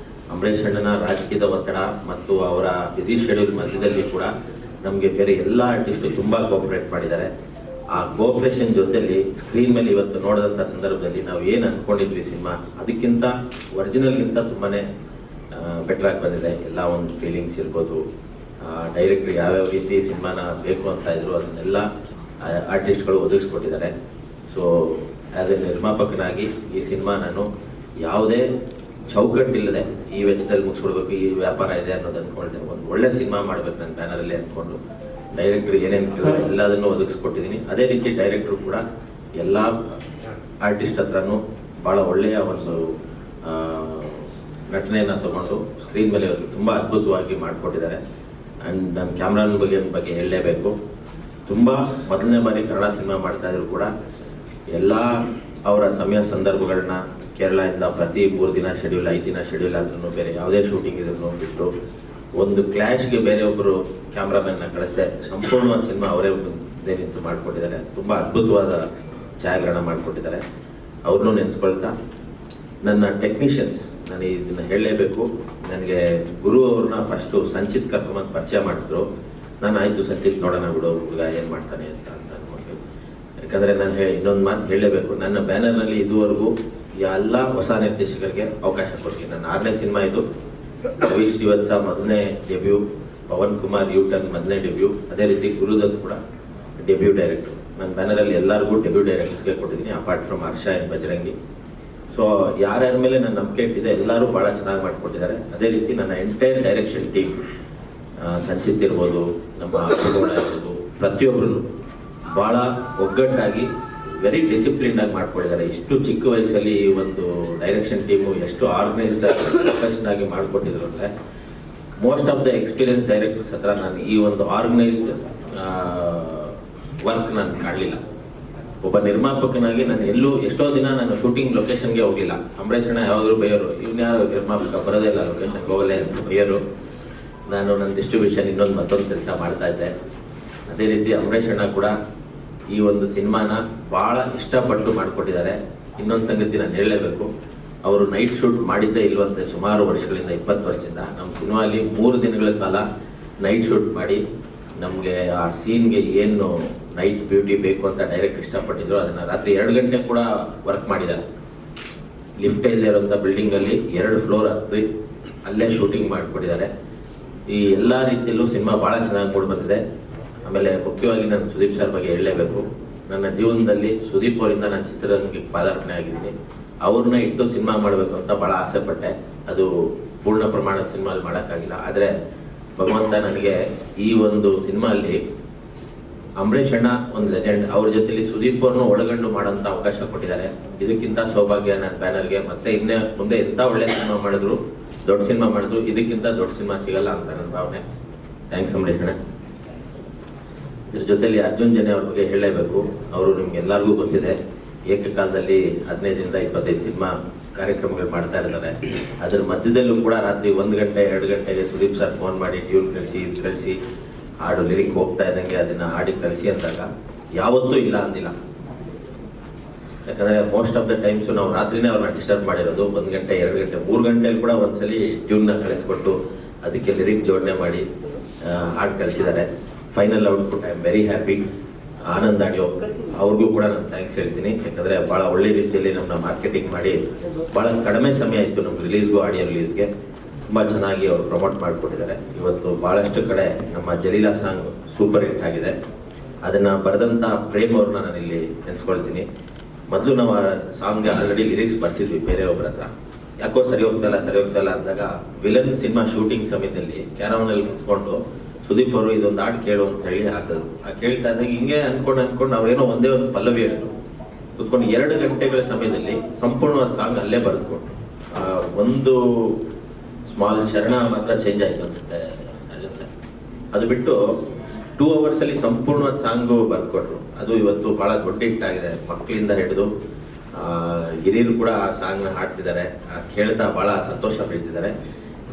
ಅಂಬರೀಷ್ ಅಣ್ಣನ ರಾಜಕೀಯದ ಒತ್ತಡ ಮತ್ತು ಅವರ ಬ್ಯುಸಿ ಶೆಡ್ಯೂಲ್ ಮಧ್ಯದಲ್ಲಿ ಕೂಡ ನಮಗೆ ಬೇರೆ ಎಲ್ಲ ಆರ್ಟಿಸ್ಟು ತುಂಬ ಕೋಆಪ್ರೇಟ್ ಮಾಡಿದ್ದಾರೆ. ಆ ಕೋಆಪ್ರೇಷನ್ ಜೊತೆಲಿ ಸ್ಕ್ರೀನ್ ಮೇಲೆ ಇವತ್ತು ನೋಡಿದಂಥ ಸಂದರ್ಭದಲ್ಲಿ ನಾವು ಏನು ಅಂದ್ಕೊಂಡಿದ್ವಿ ಸಿನಿಮಾ ಅದಕ್ಕಿಂತ ಒರಿಜಿನಲ್ಗಿಂತ ತುಂಬಾ ಬೆಟ್ರಾಗಿ ಬಂದಿದೆ. ಎಲ್ಲ ಒಂದು ಫೀಲಿಂಗ್ಸ್ ಇರ್ಬೋದು, ಡೈರೆಕ್ಟ್ರ್ ಯಾವ್ಯಾವ ರೀತಿ ಸಿನಿಮಾನ ಬೇಕು ಅಂತ ಇದ್ರು ಅದನ್ನೆಲ್ಲ ಆರ್ಟಿಸ್ಟ್ಗಳು ಒದಗಿಸ್ಕೊಟ್ಟಿದ್ದಾರೆ. ಸೊ ಆ್ಯಸ್ ಎ ನಿರ್ಮಾಪಕನಾಗಿ ಈ ಸಿನಿಮಾ ನಾನು ಯಾವುದೇ ಚೌಕಟ್ಟಿಲ್ಲದೆ ಈ ವೆಚ್ಚದಲ್ಲಿ ಮುಗಿಸ್ಕೊಡ್ಬೇಕು, ಈ ವ್ಯಾಪಾರ ಇದೆ ಅನ್ನೋದು ಅಂದ್ಕೊಂಡಿದ್ದೆ. ಒಂದು ಒಳ್ಳೆ ಸಿನಿಮಾ ಮಾಡಬೇಕು ನನ್ನ ಬ್ಯಾನರಲ್ಲಿ ಅಂದ್ಕೊಂಡು ಡೈರೆಕ್ಟ್ರ್ ಏನೇನು ಎಲ್ಲದನ್ನು ಒದಗಿಸ್ಕೊಟ್ಟಿದ್ದೀನಿ. ಅದೇ ರೀತಿ ಡೈರೆಕ್ಟ್ರು ಕೂಡ ಎಲ್ಲ ಆರ್ಟಿಸ್ಟ್ ಹತ್ರನೂ ಭಾಳ ಒಳ್ಳೆಯ ಒಂದು ನಟನೆಯನ್ನು ತಗೊಂಡು ಸ್ಕ್ರೀನ್ ಮೇಲೆ ಇವತ್ತು ತುಂಬ ಅದ್ಭುತವಾಗಿ ಮಾಡಿಕೊಟ್ಟಿದ್ದಾರೆ. ಆ್ಯಂಡ್ ನಾನು ಕ್ಯಾಮ್ರಾನ ಬಗ್ಗೆ ಹೇಳಲೇಬೇಕು. ತುಂಬ ಮೊದಲನೇ ಬಾರಿ ಕನ್ನಡ ಸಿನಿಮಾ ಮಾಡ್ತಾಯಿದ್ರು ಕೂಡ ಎಲ್ಲ ಅವರ ಸಮಯ ಸಂದರ್ಭಗಳನ್ನ ಕೇರಳದಿಂದ ಪ್ರತಿ 3 ದಿನ ಶೆಡ್ಯೂಲ್ 5 ದಿನ ಶೆಡ್ಯೂಲ್ ಆದ್ರೂ ಬೇರೆ ಯಾವುದೇ ಶೂಟಿಂಗ್ ಇದ್ರೂ ಬಿಟ್ಟು ಒಂದು ಕ್ಲಾಶ್ಗೆ ಬೇರೆಯೊಬ್ಬರು ಕ್ಯಾಮ್ರಾಮನ್ನ ಕಳಿಸ್ದೆ ಸಂಪೂರ್ಣವಾದ ಸಿನಿಮಾ ಅವರೇ ಮುಂದೆ ನಿಂತು ಮಾಡಿಕೊಟ್ಟಿದ್ದಾರೆ. ತುಂಬ ಅದ್ಭುತವಾದ ಛಾಯಾಗ್ರಹಣ ಮಾಡಿಕೊಟ್ಟಿದ್ದಾರೆ. ಅವ್ರನ್ನೂ ನೆನೆಸ್ಕೊಳ್ತಾ ನನ್ನ ಟೆಕ್ನಿಷಿಯನ್ಸ್, ನಾನು ಇದನ್ನು ಹೇಳಲೇಬೇಕು. ನನಗೆ ಗುರು ಅವ್ರನ್ನ ಫಸ್ಟು ಸಂಚಿತ್ ಕರ್ಕೊಂಬಂದು ಪರಿಚಯ ಮಾಡಿಸಿದ್ರು. ನಾನು ಆಯಿತು ಸಂಚಿತ್ ನೋಡೋಣ ಬಿಡು ಹುಡುಗ ಏನು ಮಾಡ್ತಾನೆ ಅಂತ ಅಂದ್ಕೊಂಡು. ಯಾಕಂದರೆ ನಾನು ಇನ್ನೊಂದು ಮಾತು ಹೇಳಲೇಬೇಕು. ನನ್ನ ಬ್ಯಾನರ್ನಲ್ಲಿ ಇದುವರೆಗೂ ಎಲ್ಲ ಹೊಸ ನಿರ್ದೇಶಕರಿಗೆ ಅವಕಾಶ ಕೊಡ್ತೀನಿ. ನನ್ನ 6ನೇ ಸಿನಿಮಾ ಇದು. ರವಿ ಶ್ರೀವತ್ಸ ಮೊದಲನೇ ಡೆಬ್ಯೂ, ಪವನ್ ಕುಮಾರ್ ಯೂಟರ್ನ್ ಮೊದಲನೇ ಡೆಬ್ಯೂ, ಅದೇ ರೀತಿ ಗುರುದತ್ ಕೂಡ ಡೆಬ್ಯೂ ಡೈರೆಕ್ಟ್ರು. ನನ್ನ ಬ್ಯಾನರಲ್ಲಿ ಎಲ್ಲರಿಗೂ ಡೆಬ್ಯೂ ಡೈರೆಕ್ಟರ್ಸ್ಗೆ ಕೊಟ್ಟಿದ್ದೀನಿ, apart from Harsha and Bajrangi. So ಯಾರ್ಯಾರ ಮೇಲೆ ನನ್ನ ನಂಬಿಕೆ ಇಟ್ಟಿದೆ ಎಲ್ಲರೂ ಭಾಳ ಚೆನ್ನಾಗಿ ಮಾಡಿಕೊಟ್ಟಿದ್ದಾರೆ. ಅದೇ ರೀತಿ ನನ್ನ ಎಂಟೈರ್ ಡೈರೆಕ್ಷನ್ ಟೀಮ್, ಸಂಚಿತ್ ಇರ್ಬೋದು, ನಮ್ಮ ಅಪ್ಪಗೌಡ ಇರ್ಬೋದು, ಪ್ರತಿಯೊಬ್ಬರು ಭಾಳ ಒಗ್ಗಟ್ಟಾಗಿ ವೆರಿ ಡಿಸಿಪ್ಲಿನ್ಡಾಗಿ ಮಾಡ್ಕೊಂಡಿದ್ದಾರೆ. ಇಷ್ಟು ಚಿಕ್ಕ ವಯಸ್ಸಲ್ಲಿ ಈ ಒಂದು ಡೈರೆಕ್ಷನ್ ಟೀಮು ಎಷ್ಟು ಆರ್ಗನೈಸ್ಡ್ ಆಗಿ ಪ್ರೊಫೆಷನ್ ಆಗಿ ಮಾಡಿಕೊಟ್ಟಿದ್ರು ಅಂದರೆ most of the experience directors ಹತ್ರ ನಾನು ಈ ಒಂದು ಆರ್ಗನೈಸ್ಡ್ ವರ್ಕ್ ನಾನು ಕಾಣಲಿಲ್ಲ. ಒಬ್ಬ ನಿರ್ಮಾಪಕನಾಗಿ ನಾನು ಎಷ್ಟೋ ದಿನ ನಾನು ಶೂಟಿಂಗ್ ಲೊಕೇಶನ್ಗೆ ಹೋಗಲಿಲ್ಲ. ಅಂಬರೀಷ್ ಅಣ್ಣ ಯಾವಾಗಲೂ ಬೈಯೋರು, ಯಾರು ನಿರ್ಮಾಪಕ ಬರೋದೇ ಇಲ್ಲ ಲೊಕೇಶನ್ಗೆ ಹೋಗಲೇ ಅಂತ ಬೈಯೋರು. ನಾನು ನನ್ನ ಡಿಸ್ಟ್ರಿಬ್ಯೂಷನ್ ಮತ್ತೊಂದು ಕೆಲಸ ಮಾಡ್ತಾ ಇದ್ದೆ. ಅದೇ ರೀತಿ ಅಂಬರೀಷ್ ಅಣ್ಣ ಕೂಡ ಈ ಒಂದು ಸಿನಿಮಾನ ಭಾಳ ಇಷ್ಟಪಟ್ಟು ಮಾಡಿಕೊಟ್ಟಿದ್ದಾರೆ. ಇನ್ನೊಂದು ಸಂಗತಿ ನಾನು ಹೇಳಲೇಬೇಕು, ಅವರು ನೈಟ್ ಶೂಟ್ ಮಾಡಿದ್ದೇ ಇಲ್ವಂತೆ ಸುಮಾರು ವರ್ಷಗಳಿಂದ, 20 ವರ್ಷದಿಂದ. ನಮ್ಮ ಸಿನಿಮಾಲಿ 3 ದಿನಗಳ ಕಾಲ ನೈಟ್ ಶೂಟ್ ಮಾಡಿ ನಮಗೆ ಆ ಸೀನ್ಗೆ ಏನು ನೈಟ್ ಬ್ಯೂಟಿ ಬೇಕು ಅಂತ ಡೈರೆಕ್ಟ್ ಇಷ್ಟಪಟ್ಟಿದ್ರು. ಅದನ್ನು ರಾತ್ರಿ 2 ಗಂಟೆ ಕೂಡ ವರ್ಕ್ ಮಾಡಿದ್ದಾರೆ. ಲಿಫ್ಟ್ ಇಲ್ಲದೆ ಇರೋಂಥ ಬಿಲ್ಡಿಂಗಲ್ಲಿ 2 ಫ್ಲೋರ್ ಹತ್ತಿ ಅಲ್ಲೇ ಶೂಟಿಂಗ್ ಮಾಡಿಕೊಟ್ಟಿದ್ದಾರೆ. ಈ ಎಲ್ಲ ರೀತಿಯಲ್ಲೂ ಸಿನಿಮಾ ಭಾಳ ಚೆನ್ನಾಗಿ ಮೂಡಿ ಬಂದಿದೆ. ಆಮೇಲೆ ಮುಖ್ಯವಾಗಿ ನಾನು ಸುದೀಪ್ ಸರ್ ಬಗ್ಗೆ ಹೇಳಲೇಬೇಕು. ನನ್ನ ಜೀವನದಲ್ಲಿ ಸುದೀಪ್ ಅವರಿಂದ ನಾನು ಚಿತ್ರರಂಗಕ್ಕೆ ಪಾದಾರ್ಪಣೆ ಆಗಿದ್ದೀನಿ. ಅವ್ರನ್ನ ಇಟ್ಟು ಸಿನಿಮಾ ಮಾಡಬೇಕು ಅಂತ ಭಾಳ ಆಸೆ ಪಟ್ಟೆ. ಅದು ಪೂರ್ಣ ಪ್ರಮಾಣದ ಸಿನಿಮಾಲ್ಲಿ ಮಾಡೋಕ್ಕಾಗಿಲ್ಲ. ಆದರೆ ಭಗವಂತ ನನಗೆ ಈ ಒಂದು ಸಿನಿಮಾಲ್ಲಿ ಅಂಬರೀಷ್ ಅಣ್ಣ ಒಂದು ಲೆಜೆಂಡ್, ಅವ್ರ ಜೊತೆಲಿ ಸುದೀಪ್ ಅವ್ರನ್ನ ಒಳಗಂಡು ಮಾಡೋಂಥ ಅವಕಾಶ ಕೊಟ್ಟಿದ್ದಾರೆ. ಇದಕ್ಕಿಂತ ಸೌಭಾಗ್ಯ ನನ್ನ ಬ್ಯಾನರ್ಗೆ ಮತ್ತೆ ಮುಂದೆ ಎಂಥ ಒಳ್ಳೆ ಸಿನಿಮಾ ಮಾಡಿದ್ರು, ದೊಡ್ಡ ಸಿನಿಮಾ ಮಾಡಿದ್ರು, ಇದಕ್ಕಿಂತ ದೊಡ್ಡ ಸಿನಿಮಾ ಸಿಗಲ್ಲ ಅಂತ ನನ್ನ ಭಾವನೆ. ಥ್ಯಾಂಕ್ಸ್ ಅಂಬರೀಷ್ ಅಣ್ಣ. ಇದ್ರ ಜೊತೆಲಿ ಅರ್ಜುನ್ ಜನೆ ಅವ್ರ ಬಗ್ಗೆ ಹೇಳಲೇಬೇಕು. ಅವರು ನಿಮ್ಗೆಲ್ಲರಿಗೂ ಗೊತ್ತಿದೆ, ಏಕಕಾಲದಲ್ಲಿ 15ರಿಂದ 25 ಸಿನಿಮಾ ಕಾರ್ಯಕ್ರಮಗಳು ಮಾಡ್ತಾ ಇರ್ತಾರೆ. ಅದ್ರ ಮಧ್ಯದಲ್ಲೂ ಕೂಡ ರಾತ್ರಿ 1 ಗಂಟೆ 2 ಗಂಟೆಗೆ ಸುದೀಪ್ ಸರ್ ಫೋನ್ ಮಾಡಿ ಟ್ಯೂನ್ ಕಳಿಸಿ, ಇದು ಕಳಿಸಿ, ಹಾಡು ಲಿರಿಕ್ ಹೋಗ್ತಾ ಇದ್ದಂಗೆ ಅದನ್ನು ಹಾಡಿ ಕಳಿಸಿ ಅಂದಾಗ ಯಾವತ್ತೂ ಇಲ್ಲ ಅಂದಿಲ್ಲ. ಯಾಕಂದರೆ ಮೋಸ್ಟ್ ಆಫ್ ದ ಟೈಮ್ಸು ನಾವು ರಾತ್ರಿನೇ ಅವ್ರನ್ನ ಡಿಸ್ಟರ್ಬ್ ಮಾಡಿರೋದು. 1 ಗಂಟೆ 2 ಗಂಟೆ 3 ಗಂಟೆಯಲ್ಲಿ ಕೂಡ ಒಂದ್ಸಲಿ ಟ್ಯೂನ್ನ ಕಳಿಸ್ಕೊಟ್ಟು ಅದಕ್ಕೆ ಲಿರಿಕ್ ಜೋಡಣೆ ಮಾಡಿ ಹಾಡು ಕಳಿಸಿದ್ದಾರೆ. Final output I am very happy. Anand audio ಅವ್ರಿಗೂ ಕೂಡ ನಾನು ಥ್ಯಾಂಕ್ಸ್ ಹೇಳ್ತೀನಿ. ಯಾಕಂದರೆ ಭಾಳ ಒಳ್ಳೆ ರೀತಿಯಲ್ಲಿ ನಮ್ಮನ್ನ ಮಾರ್ಕೆಟಿಂಗ್ ಮಾಡಿ ಭಾಳ ಕಡಿಮೆ ಸಮಯ ಇತ್ತು ನಮ್ಗೆ ರಿಲೀಸ್ಗೂ, ಆಡಿಯೋ ರಿಲೀಸ್ಗೆ ತುಂಬ ಚೆನ್ನಾಗಿ ಅವರು ಪ್ರಮೋಟ್ ಮಾಡಿಕೊಟ್ಟಿದ್ದಾರೆ. ಇವತ್ತು ಭಾಳಷ್ಟು ಕಡೆ ನಮ್ಮ ಜಲೀಲಾ ಸಾಂಗ್ ಸೂಪರ್ ಹಿಟ್ ಆಗಿದೆ. ಅದನ್ನು ಬರೆದಂಥ ಪ್ರೇಮ್ ಅವ್ರನ್ನ ನಾನಿಲ್ಲಿ ನೆನೆಸ್ಕೊಳ್ತೀನಿ. ಮೊದಲು ನಾವು ಆ ಸಾಂಗ್ಗೆ ಆಲ್ರೆಡಿ ಲಿರಿಕ್ಸ್ ಬರ್ಸಿದ್ವಿ ಬೇರೆಯೊಬ್ಬರ ಹತ್ರ. ಯಾಕೋ ಸರಿ ಹೋಗ್ತಾ ಇಲ್ಲ ಅಂದಾಗ ವಿಲನ್ ಸಿನಿಮಾ ಶೂಟಿಂಗ್ ಸಮಯದಲ್ಲಿ ಕ್ಯಾರವನಲ್ಲಿ ಕುತ್ಕೊಂಡು ಸುದೀಪ್ ಅವರು ಇದೊಂದು ಹಾಡು ಕೇಳು ಅಂತ ಹೇಳಿ ಹಾಕಿದ್ರು. ಕೇಳ್ತಾ ಇದ್ದಾಗ ಹಿಂಗೆ ಅನ್ಕೊಂಡು ಅವ್ರೇನೋ ಒಂದೇ ಒಂದು ಪಲ್ಲವಿ ಹೇಳಿದ್ರು. ಕುತ್ಕೊಂಡು 2 ಗಂಟೆಗಳ ಸಮಯದಲ್ಲಿ ಸಂಪೂರ್ಣವಾದ ಸಾಂಗ್ ಅಲ್ಲೇ ಬರೆದುಕೊಟ್ಟು, ಒಂದು ಸ್ಮಾಲ್ ಚರಣ ಮಾತ್ರ ಚೇಂಜ್ ಆಯಿತು ಅನ್ಸುತ್ತೆ ಅರ್ಜುನ್ ಸರ್. ಅದು ಬಿಟ್ಟು 2 ಅವರ್ಸಲ್ಲಿ ಸಂಪೂರ್ಣವಾದ ಸಾಂಗು ಬರೆದುಕೊಟ್ರು. ಅದು ಇವತ್ತು ಭಾಳ ದೊಡ್ಡ ಹಿಟ್ಟಾಗಿದೆ. ಮಕ್ಕಳಿಂದ ಹಿಡಿದು ಹಿರಿಯರು ಕೂಡ ಆ ಸಾಂಗ್ನ ಹಾಡ್ತಿದ್ದಾರೆ, ಕೇಳ್ತಾ ಭಾಳ ಸಂತೋಷ ಬೀಳ್ತಿದ್ದಾರೆ.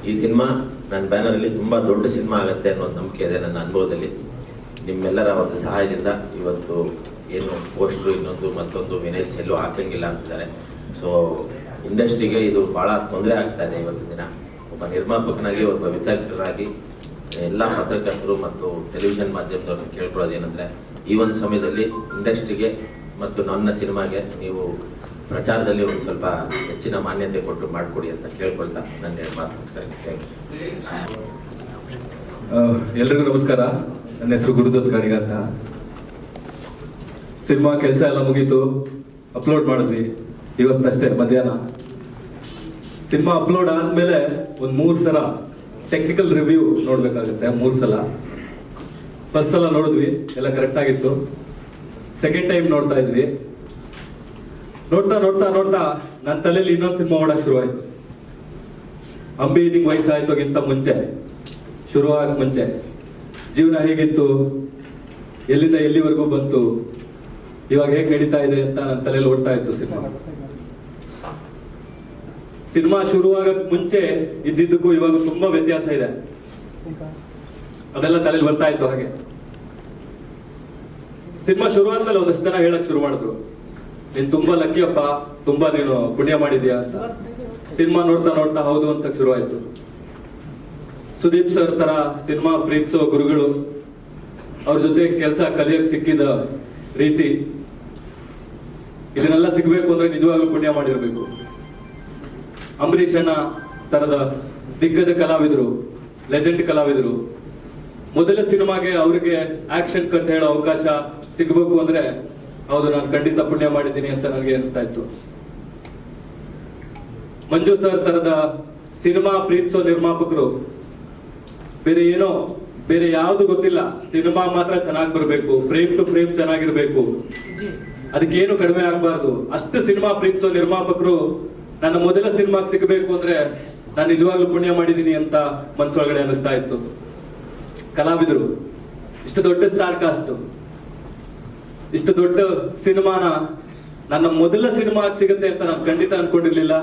ಈ ಸಿನಿಮಾ ನನ್ನ ಬ್ಯಾನರಲ್ಲಿ ತುಂಬ ದೊಡ್ಡ ಸಿನಿಮಾ ಆಗುತ್ತೆ ಅನ್ನೋ ನಂಬಿಕೆ ಇದೆ ನನ್ನ ಅನುಭವದಲ್ಲಿ. ನಿಮ್ಮೆಲ್ಲರ ಒಂದು ಸಹಾಯದಿಂದ ಇವತ್ತು ಏನು ಪೋಸ್ಟ್ರು ಇನ್ನೊಂದು ಮತ್ತೊಂದು ವಿನೇಲ್ಸ್ ಎಲ್ಲೂ ಹಾಕಂಗಿಲ್ಲ ಅಂತಿದ್ದಾರೆ. ಸೊ ಇಂಡಸ್ಟ್ರಿಗೆ ಇದು ಭಾಳ ತೊಂದರೆ ಆಗ್ತಾ ಇದೆ ಇವತ್ತಿನ ದಿನ. ಒಬ್ಬ ನಿರ್ಮಾಪಕನಾಗಿ, ಒಬ್ಬ ವಿತರಕರಾಗಿ ಎಲ್ಲ ಪತ್ರಕರ್ತರು ಮತ್ತು ಟೆಲಿವಿಷನ್ ಮಾಧ್ಯಮದವ್ರನ್ನ ಕೇಳ್ಕೊಳ್ಳೋದು ಏನಂದರೆ, ಈ ಒಂದು ಸಮಯದಲ್ಲಿ ಇಂಡಸ್ಟ್ರಿಗೆ ಮತ್ತು ನನ್ನ ಸಿನಿಮಾಗೆ ನೀವು ಪ್ರಚಾರದಲ್ಲಿ ಒಂದು ಸ್ವಲ್ಪ ಹೆಚ್ಚಿನ ಮಾನ್ಯತೆ ಕೊಟ್ಟು ಮಾಡಿಕೊಡಿ ಅಂತ ಕೇಳ್ಕೊಳ್ತಾ ನನ್ನ 2 ಮಾತು ಮುಗಿಸ್ತೀನಿ. Thank you. ಎಲ್ರಿಗೂ ನಮಸ್ಕಾರ. ನನ್ನ ಹೆಸರು ಗುರುದತ್ ಗಾಡಿಗ ಅಂತ. ಸಿನಿಮಾ ಕೆಲಸ ಎಲ್ಲ ಮುಗೀತು, ಅಪ್ಲೋಡ್ ಮಾಡಿದ್ವಿ ಇವತ್ತಷ್ಟೇ ಮಧ್ಯಾಹ್ನ. ಸಿನಿಮಾ ಅಪ್ಲೋಡ್ ಆದಮೇಲೆ ಒಂದು 3 ಸಲ ಟೆಕ್ನಿಕಲ್ ರಿವ್ಯೂ ನೋಡಬೇಕಾಗುತ್ತೆ. 3 ಸಲ. ಫಸ್ಟ್ ಸಲ ನೋಡಿದ್ವಿ, ಎಲ್ಲ ಕರೆಕ್ಟ್ ಆಗಿತ್ತು. ಸೆಕೆಂಡ್ ಟೈಮ್ ನೋಡ್ತಾ ಇದ್ವಿ. ನೋಡ್ತಾ ನೋಡ್ತಾ ನೋಡ್ತಾ ನನ್ನ ತಲೆಯಲ್ಲಿ ಇನ್ನೊಂದು ಸಿನಿಮಾ ಓಡಕ್ ಶುರುವಾಯ್ತು. ಅಂಬಿ ನಿಂಗ್ ವಯಸ್ಸಾಯ್ತೋಗಿಂತ ಮುಂಚೆ, ಶುರುವಾಗಕ್ ಮುಂಚೆ ಜೀವನ ಹೇಗಿತ್ತು, ಎಲ್ಲಿಂದ ಎಲ್ಲಿವರೆಗೂ ಬಂತು, ಇವಾಗ ಹೇಗ್ ನಡೀತಾ ಇದೆ ಅಂತ ನನ್ನ ತಲೆಯಲ್ಲಿ ಓಡ್ತಾ ಇತ್ತು ಸಿನಿಮಾ. ಸಿನಿಮಾ ಶುರುವಾಗಕ್ ಮುಂಚೆ ಇದ್ದಿದ್ದಕ್ಕೂ ಇವಾಗ ತುಂಬಾ ವ್ಯತ್ಯಾಸ ಇದೆ, ಅದೆಲ್ಲ ತಲೆಯಲ್ಲಿ ಬರ್ತಾ ಇತ್ತು. ಹಾಗೆ ಸಿನಿಮಾ ಶುರುವಾದ್ಮೇಲೆ ಒಂದಷ್ಟು ಜನ ಹೇಳಕ್ ಶುರು ಮಾಡಿದ್ರು, ನೀನ್ ತುಂಬಾ ಲಕ್ಕಿಯಪ್ಪ, ತುಂಬಾ ನೀನು ಪುಣ್ಯ ಮಾಡಿದ್ಯಾ ಅಂತ. ಸಿನಿಮಾ ನೋಡ್ತಾ ನೋಡ್ತಾ ಹೌದು ಅನ್ಸಕ್ ಶುರು ಆಯ್ತು. ಸುದೀಪ್ ಸರ್ ತರ ಸಿನಿಮಾ ಪ್ರೀತಿಸೋ ಗುರುಗಳು, ಅವ್ರ ಜೊತೆ ಕೆಲಸ ಕಲಿಯಕ್ ಸಿಕ್ಕಿದ ರೀತಿ, ಇದನ್ನೆಲ್ಲ ಸಿಗ್ಬೇಕು ಅಂದ್ರೆ ನಿಜವಾಗ್ಲೂ ಪುಣ್ಯ ಮಾಡಿರ್ಬೇಕು. ಅಂಬರೀಷ್ ಅಣ್ಣ ತರದ ದಿಗ್ಗಜ ಕಲಾವಿದರು, ಲೆಜೆಂಡ್ ಕಲಾವಿದರು, ಮೊದಲ ಸಿನಿಮಾಗೆ ಅವ್ರಿಗೆ ಆಕ್ಷನ್ ಕಟ್ ಹೇಳೋ ಅವಕಾಶ ಸಿಗ್ಬೇಕು ಅಂದ್ರೆ ಹೌದು ನಾನು ಖಂಡಿತ ಪುಣ್ಯ ಮಾಡಿದ್ದೀನಿ ಅಂತ ನನಗೆ ಅನಿಸ್ತಾ ಇತ್ತು. ಮಂಜು ಸರ್ ತರದ ಸಿನಿಮಾ ಪ್ರೀತಿಸೋ ನಿರ್ಮಾಪಕರು, ಬೇರೆ ಯಾವ್ದು ಗೊತ್ತಿಲ್ಲ, ಸಿನಿಮಾ ಮಾತ್ರ ಚೆನ್ನಾಗಿ ಬರ್ಬೇಕು, ಫ್ರೇಮ್ ಟು ಫ್ರೇಮ್ ಚೆನ್ನಾಗಿರ್ಬೇಕು, ಅದಕ್ಕೇನು ಕಡಿಮೆ ಆಗ್ಬಾರ್ದು, ಅಷ್ಟು ಸಿನಿಮಾ ಪ್ರೀತಿಸೋ ನಿರ್ಮಾಪಕರು ನನ್ನ ಮೊದಲ ಸಿನಿಮಾಗೆ ಸಿಗಬೇಕು ಅಂದ್ರೆ ನಾನು ನಿಜವಾಗ್ಲೂ ಪುಣ್ಯ ಮಾಡಿದೀನಿ ಅಂತ ಮನ್ಸೊಳಗಡೆ ಅನಿಸ್ತಾ ಇತ್ತು. ಕಲಾವಿದರು, ಇಷ್ಟು ದೊಡ್ಡ ಸ್ಟಾರ್ ಕಾಸ್ಟ್, ಇಷ್ಟು ದೊಡ್ಡ ಸಿನಿಮಾನ ನನ್ನ ಮೊದಲ ಸಿನಿಮಾ ಸಿಗುತ್ತೆ ಅಂತ ನಾನು ಖಂಡಿತ ಅನ್ಕೊಂಡಿರ್ಲಿಲ್ಲ.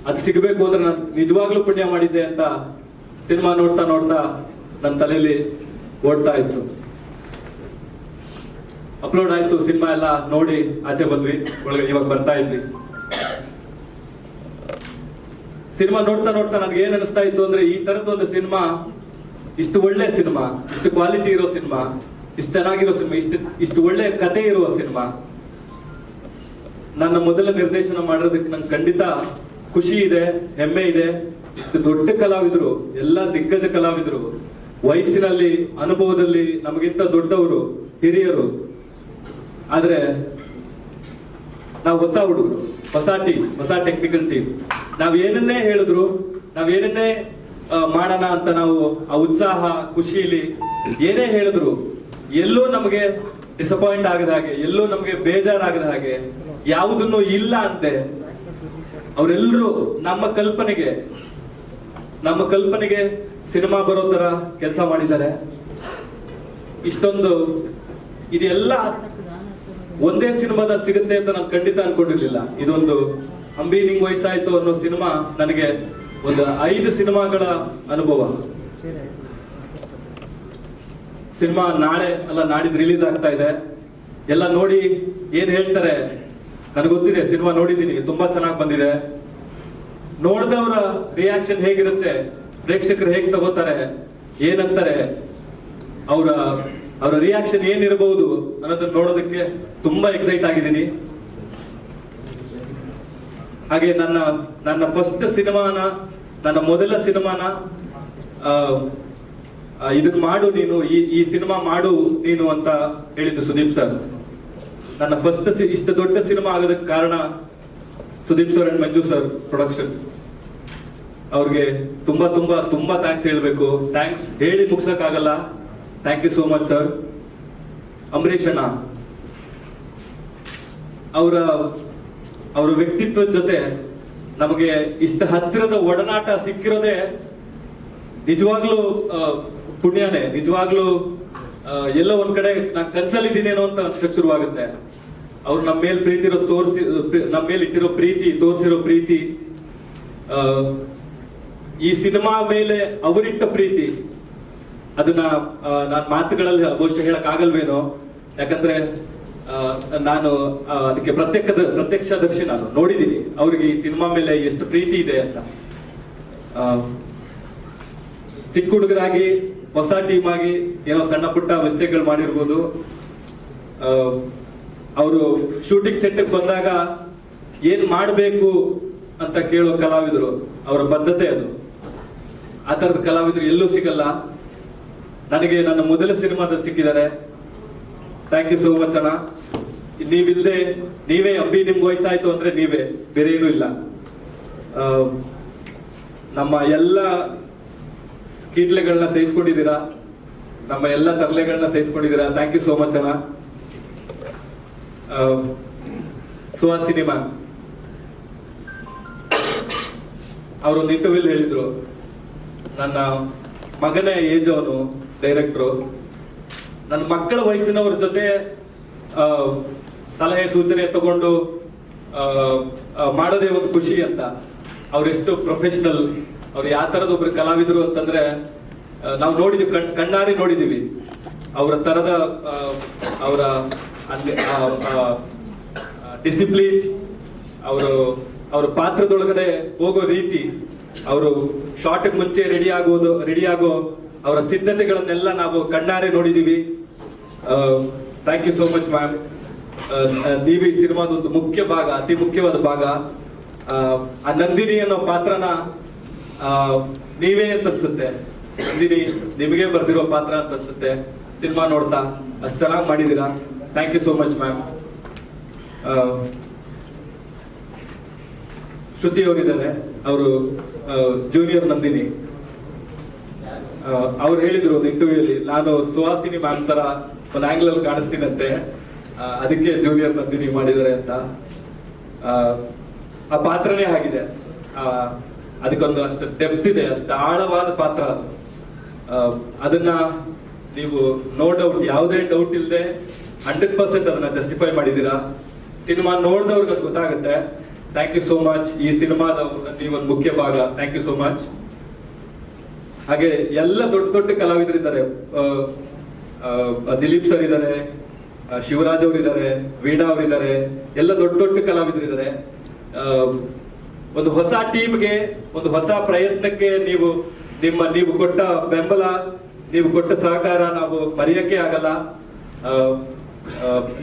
ಅದು ಸಿಗಬೇಕು ಅಂದ್ರೆ ನಾನು ನಿಜವಾಗ್ಲೂ ಪುಣ್ಯ ಮಾಡಿದ್ದೆ ಅಂತ ಸಿನಿಮಾ ನೋಡ್ತಾ ನೋಡ್ತಾ ನನ್ನ ತಲೆಯಲ್ಲಿ ಓಡ್ತಾ ಇತ್ತು. ಅಪ್ಲೋಡ್ ಆಯ್ತು, ಸಿನಿಮಾ ಎಲ್ಲ ನೋಡಿ ಆಚೆ ಬಂದ್ವಿ, ಒಳಗಡೆ ಇವಾಗ ಬರ್ತಾ ಇದ್ವಿ. ಸಿನಿಮಾ ನೋಡ್ತಾ ನೋಡ್ತಾ ನನ್ಗೆ ಏನ್ ಅನಿಸ್ತಾ ಇತ್ತು ಅಂದ್ರೆ, ಈ ತರದೊಂದು ಸಿನಿಮಾ, ಇಷ್ಟು ಒಳ್ಳೆ ಸಿನಿಮಾ, ಇಷ್ಟು ಕ್ವಾಲಿಟಿ ಇರೋ ಸಿನಿಮಾ, ಇಷ್ಟು ಚೆನ್ನಾಗಿರೋ ಸಿನಿಮಾ, ಇಷ್ಟು ಒಳ್ಳೆ ಕತೆ ಇರುವ ಸಿನಿಮಾ ನನ್ನ ಮೊದಲ ನಿರ್ದೇಶನ ಮಾಡೋದಕ್ಕೆ ನಂಗೆ ಖಂಡಿತ ಖುಷಿ ಇದೆ, ಹೆಮ್ಮೆ ಇದೆ. ಇಷ್ಟು ದೊಡ್ಡ ಕಲಾವಿದರು, ಎಲ್ಲ ದಿಗ್ಗಜ ಕಲಾವಿದರು, ವಯಸ್ಸಿನಲ್ಲಿ ಅನುಭವದಲ್ಲಿ ನಮಗಿಂತ ದೊಡ್ಡವರು, ಹಿರಿಯರು, ಆದ್ರೆ ನಾವು ಹೊಸ ಹುಡುಗರು, ಹೊಸ ಟೀಮ್, ಹೊಸ ಟೆಕ್ನಿಕಲ್ ಟೀಮ್. ನಾವ್ ಏನನ್ನೇ ಹೇಳಿದ್ರು, ನಾವೇನನ್ನೇ ಮಾಡೋಣ ಅಂತ ನಾವು ಆ ಉತ್ಸಾಹ ಖುಷಿಲಿ ಏನೇ ಹೇಳಿದ್ರು ಎಲ್ಲೋ ನಮಗೆ ಡಿಸಪಾಯಿಂಟ್ ಆಗದ ಹಾಗೆ, ಎಲ್ಲೋ ನಮಗೆ ಬೇಜಾರಾಗದ ಹಾಗೆ, ಯಾವುದನ್ನು ಇಲ್ಲ ಅಂತೆ ಅವರೆಲ್ಲರೂ ನಮ್ಮ ಕಲ್ಪನೆಗೆ ಸಿನಿಮಾ ಬರೋ ತರ ಕೆಲಸ ಮಾಡಿದ್ದಾರೆ. ಇಷ್ಟೊಂದು ಇದೆಲ್ಲ ಒಂದೇ ಸಿನಿಮಾದಲ್ಲಿ ಸಿಗುತ್ತೆ ಅಂತ ನಾನು ಖಂಡಿತ ಅನ್ಕೊಂಡಿರ್ಲಿಲ್ಲ. ಇದೊಂದು ಅಂಬಿ ನಿಂಗ್ ವಯಸ್ಸಾಯ್ತು ಅನ್ನೋ ಸಿನಿಮಾ ನನಗೆ ಒಂದು 5 ಸಿನಿಮಾಗಳ ಅನುಭವ. ಸಿನಿಮಾ ನಾಳೆ ಅಲ್ಲ ನಾಡಿದ್ದು ರಿಲೀಸ್ ಆಗ್ತಾ ಇದೆ. ಎಲ್ಲ ನೋಡಿ ಏನ್ ಹೇಳ್ತಾರೆ ನನಗೆ ಗೊತ್ತಿದೆ, ಸಿನಿಮಾ ನೋಡಿದ್ದೀನಿ, ತುಂಬಾ ಚೆನ್ನಾಗಿ ಬಂದಿದೆ. ನೋಡಿದವರ ರಿಯಾಕ್ಷನ್ ಹೇಗಿರುತ್ತೆ, ಪ್ರೇಕ್ಷಕರು ಹೇಗೆ ತಗೋತಾರೆ, ಏನಂತಾರೆ, ಅವರ ರಿಯಾಕ್ಷನ್ ಏನಿರಬಹುದು ಅನ್ನೋದನ್ನ ನೋಡೋದಕ್ಕೆ ತುಂಬಾ ಎಕ್ಸೈಟ್ ಆಗಿದ್ದೀನಿ. ಹಾಗೆ ನನ್ನ ಫಸ್ಟ್ ಸಿನಿಮಾನ, ನನ್ನ ಮೊದಲ ಸಿನಿಮಾನ ಇದನ್ನ ಮಾಡು ನೀನು, ಈ ಸಿನಿಮಾ ಮಾಡು ನೀನು ಅಂತ ಹೇಳಿದ್ದು ಸುದೀಪ್ ಸರ್. ನನ್ನ ಫಸ್ಟ್ ಇಷ್ಟು ದೊಡ್ಡ ಸಿನಿಮಾ ಆಗೋದಕ್ಕೆ ಕಾರಣ Sudeep sir and Manju sir production. ಅವ್ರಿಗೆ ತುಂಬಾ ತುಂಬಾ ತುಂಬಾ ಥ್ಯಾಂಕ್ಸ್ ಹೇಳ್ಬೇಕು. ಥ್ಯಾಂಕ್ಸ್ ಹೇಳಿ ಮುಗ್ಸಕ್ಕಾಗಲ್ಲ. Thank you so much sir. Ambareesh ಅಣ್ಣ ಅವರ ವ್ಯಕ್ತಿತ್ವದ ಜೊತೆ ನಮಗೆ ಇಷ್ಟು ಹತ್ತಿರದ ಒಡನಾಟ ಸಿಕ್ಕಿರೋದೇ ನಿಜವಾಗ್ಲೂ ಪುಣ್ಯನೇ. ನಿಜವಾಗ್ಲೂ ಎಲ್ಲೋ ಒಂದ್ ಕಡೆ ನಾನು ಕನ್ಸಲ್ಲಿದ್ದೀನೇನೋ ಅಂತ ಅನ್ಸಕ್ ಶುರುವಾಗುತ್ತೆ. ಅವ್ರು ನಮ್ಮ ಮೇಲೆ ನಮ್ಮ ಮೇಲೆ ಇಟ್ಟಿರೋ ಪ್ರೀತಿ, ತೋರಿಸಿರೋ ಪ್ರೀತಿ, ಈ ಸಿನಿಮಾ ಮೇಲೆ ಅವರಿಟ್ಟ ಪ್ರೀತಿ, ಅದನ್ನ ನಾನು ಮಾತುಗಳಲ್ಲಿ ಬಹುಶಃ ಹೇಳಕ್ ಆಗಲ್ವೇನೋ. ಯಾಕಂದ್ರೆ ನಾನು ಅದಕ್ಕೆ ಪ್ರತ್ಯಕ್ಷದರ್ಶಿ. ನಾನು ನೋಡಿದ್ದೀನಿ ಅವ್ರಿಗೆ ಈ ಸಿನಿಮಾ ಮೇಲೆ ಎಷ್ಟು ಪ್ರೀತಿ ಇದೆ ಅಂತ. ಚಿಕ್ಕ ಹುಡುಗರಾಗಿ ಹೊಸ ಟೀಮ್ ಆಗಿ ಏನೋ ಸಣ್ಣ ಪುಟ್ಟ ಮಿಸ್ಟೇಕ್ಗಳು ಮಾಡಿರ್ಬೋದು. ಅವರು ಶೂಟಿಂಗ್ ಸೆಟ್ಗೆ ಬಂದಾಗ ಏನ್ ಮಾಡಬೇಕು ಅಂತ ಕೇಳೋ ಕಲಾವಿದರು, ಅವರ ಬದ್ಧತೆ ಅದು. ಆ ತರದ ಕಲಾವಿದರು ಎಲ್ಲೂ ಸಿಗಲ್ಲ. ನನಗೆ ನನ್ನ ಮೊದಲ ಸಿನಿಮಾದಲ್ಲಿ ಸಿಕ್ಕಿದ್ದಾರೆ. ಥ್ಯಾಂಕ್ ಯು ಸೋ ಮಚ್ ಅಣ್ಣ. ನೀವಿಲ್ಲದೆ, ನೀವೇ ಅಂಬಿ ನಿಮ್ಗೆ ವಯಸ್ಸಾಯ್ತು ಅಂದ್ರೆ ನೀವೇ, ಬೇರೆ ಏನೂ ಇಲ್ಲ. ನಮ್ಮ ಎಲ್ಲ ಕೀಟ್ಲೆಗಳನ್ನ ಸಹಿಸ್ಕೊಂಡಿದ್ದೀರಾ, ನಮ್ಮ ಎಲ್ಲ ತರಲೆಗಳನ್ನ ಸಹಿಸ್ಕೊಂಡಿದ್ದೀರಾ. ಥ್ಯಾಂಕ್ ಯು ಸೋ ಮಚ್ ಅಣ್ಣ. ಸುಹಾಸಿನಿ ಮ್ಯಾಮ್ ಅವರೊಂದು ಇಂಟರ್ವ್ಯೂಲ್ ಹೇಳಿದ್ರು, ನನ್ನ ಮಗನೇ ಏಜ್ ಅವನು ಡೈರೆಕ್ಟ್ರು, ನನ್ನ ಮಕ್ಕಳ ವಯಸ್ಸಿನವ್ರ ಜೊತೆ ಸಲಹೆ ಸೂಚನೆ ತಗೊಂಡು ಮಾಡೋದೇ ಒಂದು ಖುಷಿ ಅಂತ. ಅವರೆಷ್ಟು ಪ್ರೊಫೆಷನಲ್, ಅವ್ರು ಯಾವ ಥರದ ಒಬ್ರು ಕಲಾವಿದರು ಅಂತಂದ್ರೆ ನಾವು ನೋಡಿದೀವಿ, ಕಣ್ಣಾರಿ ನೋಡಿದೀವಿ ಅವರ ತರದ ಅವರ ಡಿಸಿಪ್ಲಿನ್, ಅವರ ಪಾತ್ರದೊಳಗಡೆ ಹೋಗೋ ರೀತಿ, ಅವರು ಶಾರ್ಟ್ ಮುಂಚೆ ರೆಡಿ ಆಗೋ ಅವರ ಸಿದ್ಧತೆಗಳನ್ನೆಲ್ಲ ನಾವು ಕಣ್ಣಾರೆ ನೋಡಿದೀವಿ. Thank you so much ma'am. ನೀವು ಈ ಸಿನಿಮಾದ ಒಂದು ಮುಖ್ಯ ಭಾಗ, ಅತಿ ಮುಖ್ಯವಾದ ಭಾಗ. ಆ ನಂದಿನಿ ಅನ್ನೋ ಪಾತ್ರನ ನೀವೇ ಅಂತ ಅನ್ಸುತ್ತೆ, ನಂದಿನಿ ನಿಮಗೆ ಬರ್ದಿರೋ ಪಾತ್ರ ಅಂತ ಅನ್ಸುತ್ತೆ ಸಿನಿಮಾ ನೋಡ್ತಾ. ಅಷ್ಟು ಚೆನ್ನಾಗಿ ಮಾಡಿದ್ದೀರಾ. Thank you so much ma'am. Shruti ಅವರಿದ್ದಾರೆ, ಅವರು ಜೂನಿಯರ್ ನಂದಿನಿ. ಅವ್ರು ಹೇಳಿದ್ರು ಒಂದು ಇಂಟರ್ವ್ಯೂಲಿ, ನಾನು ಸುಹಾಸಿನಿ ಮ್ಯಾಮ್ ತರ ಒಂದು ಆಂಗಲ್ ಅಲ್ಲಿ ಕಾಣಿಸ್ತೀನಂತೆ, ಅದಕ್ಕೆ ಜೂನಿಯರ್ ನಂದಿನಿ ಮಾಡಿದ್ದಾರೆ ಅಂತ. ಆ ಪಾತ್ರನೇ ಆಗಿದೆ, ಅದಕ್ಕೊಂದು ಅಷ್ಟು ಡೆಪ್ತ್ ಇದೆ, ಅಷ್ಟು ಆಳವಾದ ಪಾತ್ರ. ಅದನ್ನ ನೀವು ನೋ ಡೌಟ್, ಯಾವುದೇ ಡೌಟ್ ಇಲ್ಲದೆ 100% ಅದನ್ನ ಜಸ್ಟಿಫೈ ಮಾಡಿದ್ದೀರಾ. ಸಿನಿಮಾ ನೋಡಿದವ್ರಿಗೆ ಗೊತ್ತಾಗುತ್ತೆ. Thank you so much. ಈ ಸಿನಿಮಾದ ನೀವೊಂದು ಮುಖ್ಯ ಭಾಗ. Thank you so much. ಹಾಗೆ ಎಲ್ಲ ದೊಡ್ಡ ದೊಡ್ಡ ಕಲಾವಿದರಿದ್ದಾರೆ. ದಿಲೀಪ್ ಸರ್ ಇದ್ದಾರೆ, ಶಿವರಾಜ್ ಅವರಿದ್ದಾರೆ, ವೀಣಾ ಅವರಿದ್ದಾರೆ, ಎಲ್ಲ ದೊಡ್ಡ ದೊಡ್ಡ ಕಲಾವಿದರಿದ್ದಾರೆ. ಒಂದು ಹೊಸ ಟೀಮ್ಗೆ, ಒಂದು ಹೊಸ ಪ್ರಯತ್ನಕ್ಕೆ ನೀವು ಕೊಟ್ಟ ಬೆಂಬಲ, ನೀವು ಕೊಟ್ಟ ಸಹಕಾರ ನಾವು ಮರೆಯಕ್ಕೆ ಆಗಲ್ಲ.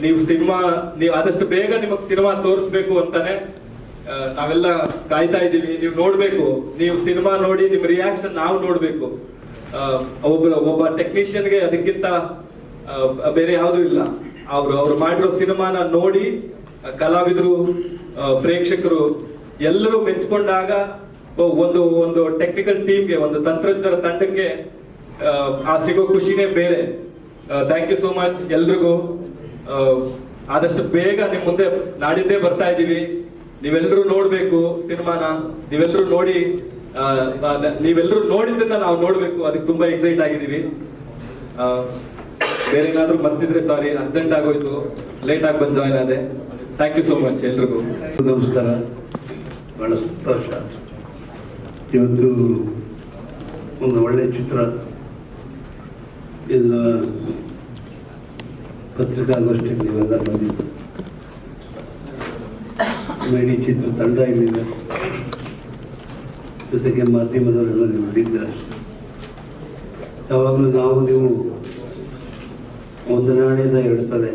ನೀವು ಆದಷ್ಟು ಬೇಗ ನಿಮಗೆ ಸಿನಿಮಾ ತೋರಿಸ್ಬೇಕು ಅಂತಾನೆ ನಾವೆಲ್ಲ ಕಾಯ್ತಾ ಇದ್ದೀವಿ. ನೀವು ನೋಡ್ಬೇಕು, ನೀವು ಸಿನಿಮಾ ನೋಡಿ ನಿಮ್ಮ ರಿಯಾಕ್ಷನ್ ನಾವು ನೋಡ್ಬೇಕು. ಒಬ್ಬ ಟೆಕ್ನಿಷಿಯನ್ಗೆ ಅದಕ್ಕಿಂತ ಬೇರೆ ಯಾವುದೂ ಇಲ್ಲ. ಅವ್ರು ಮಾಡಿರೋ ಸಿನಿಮಾನ ನೋಡಿ ಕಲಾವಿದರು, ಪ್ರೇಕ್ಷಕರು ಎಲ್ಲರೂ ಮೆಚ್ಕೊಂಡಾಗ ಒಂದು ಟೆಕ್ನಿಕಲ್ ಟೀಮ್ಗೆ, ಒಂದು ತಂತ್ರಜ್ಞರ ತಂಡಕ್ಕೆ ಆ ಸಿಗೋ ಖುಷಿನೇ ಬೇರೆ. ಥ್ಯಾಂಕ್ ಯು ಸೋ ಮಚ್ ಎಲ್ರಿಗೂ. ಆದಷ್ಟು ಬೇಗ ನಿಮ್ ಮುಂದೆ ನಾಡಿದ್ದೇ ಬರ್ತಾ ಇದ್ದೀವಿ. ನೀವೆಲ್ಲರೂ ನೋಡ್ಬೇಕು ಸಿನಿಮಾನ. ನೀವೆಲ್ಲರೂ ನೋಡಿದ್ದನ್ನ ನಾವು ನೋಡ್ಬೇಕು. ಅದಕ್ಕೆ ತುಂಬಾ ಎಕ್ಸೈಟ್ ಆಗಿದ್ದೀವಿ. ಬೇರೆ ಏನಾದ್ರೂ ಬರ್ತಿದ್ರೆ ಸಾರಿ, ಅರ್ಜೆಂಟ್ ಆಗೋಯ್ತು, ಲೇಟ್ ಆಗಿ ಬಂದು ಜಾಯ್ನ್ ಆದೆ. ಥ್ಯಾಂಕ್ ಯು ಸೋ ಮಚ್ ಎಲ್ರಿಗೂ. ನಮಸ್ಕಾರ. ಬಹಳ ಸಂತೋಷ. ಇವತ್ತು ಒಂದು ಒಳ್ಳೆಯ ಚಿತ್ರ, ಎಲ್ಲ ಪತ್ರಿಕಾಗೋಷ್ಠಿಗೆ ನೀವೆಲ್ಲ ಬಂದಿದ್ದು, ಇಡೀ ಚಿತ್ರ ತಂಡ ಇಲ್ಲಿದೆ, ಜೊತೆಗೆ ಮಾಧ್ಯಮದವರೆಲ್ಲ ನೀವು ಹಿಡಿದ್ರೆ. ಯಾವಾಗಲೂ ನೀವು ಒಂದು ನಾಡಿಂದ ಹೇಳ್ತಾರೆ,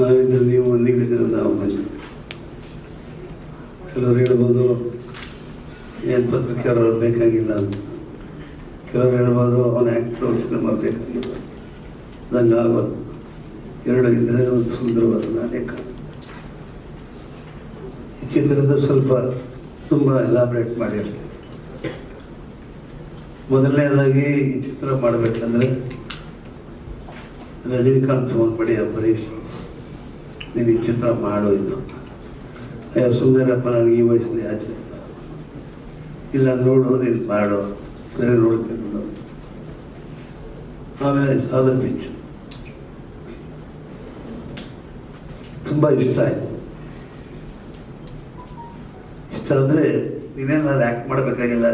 ನಾವಿದ್ರೆ ನೀವು ಒಂದಿಗಿದ್ರೆ ನಾವು ಬಂದು. ಕೆಲವರು ಹೇಳ್ಬೋದು ಏನು ಪತ್ರಿಕೆಯವರು ಬೇಕಾಗಿಲ್ಲ ಅಂತ, ಕೆಲವರು ಹೇಳ್ಬೋದು ಅವನ ಆ್ಯಕ್ಟ್ರ್ ಸಿನಿಮಾ ಬೇಕಾಗಿಲ್ಲ. ನಂಗೆ ಆಗೋದು ಎರಡು ಇದ್ದರೆ ಒಂದು ಸುಂದರವಾದ ನಾಯಕ. ಈ ಚಿತ್ರದ ಸ್ವಲ್ಪ ತುಂಬ ಎಲಾಬ್ರೇಟ್ ಮಾಡಿರ್ತೀವಿ. ಮೊದಲನೇದಾಗಿ ಈ ಚಿತ್ರ ಮಾಡಬೇಕಂದ್ರೆ ರಜನಿಕಾಂತ್ ಫೋನ್ ಮಾಡಿ, ಅಂಬರೀಷ್ ನೀನು ಈ ಚಿತ್ರ ಮಾಡು, ಇದು ಅಯ್ಯೋ ಸುಂದರಪ್ಪ ನನಗೆ ಈ ವಯಸ್ಸಲ್ಲಿ ಆ ಚಿತ್ರ ಇಲ್ಲ, ನೋಡು ನೀನು ಮಾಡು, ಸರಿ ನೋಡ್ತೀನಿ ನೋಡು. ಆಮೇಲೆ ಸಾದ ಪಿಚ್ಚು ತುಂಬ ಇಷ್ಟ ಆಯಿತು. ಇಷ್ಟ ಅಂದರೆ ನೀನೇನು ನಾನು ಆ್ಯಕ್ಟ್ ಮಾಡಬೇಕಾಗಿಲ್ಲ,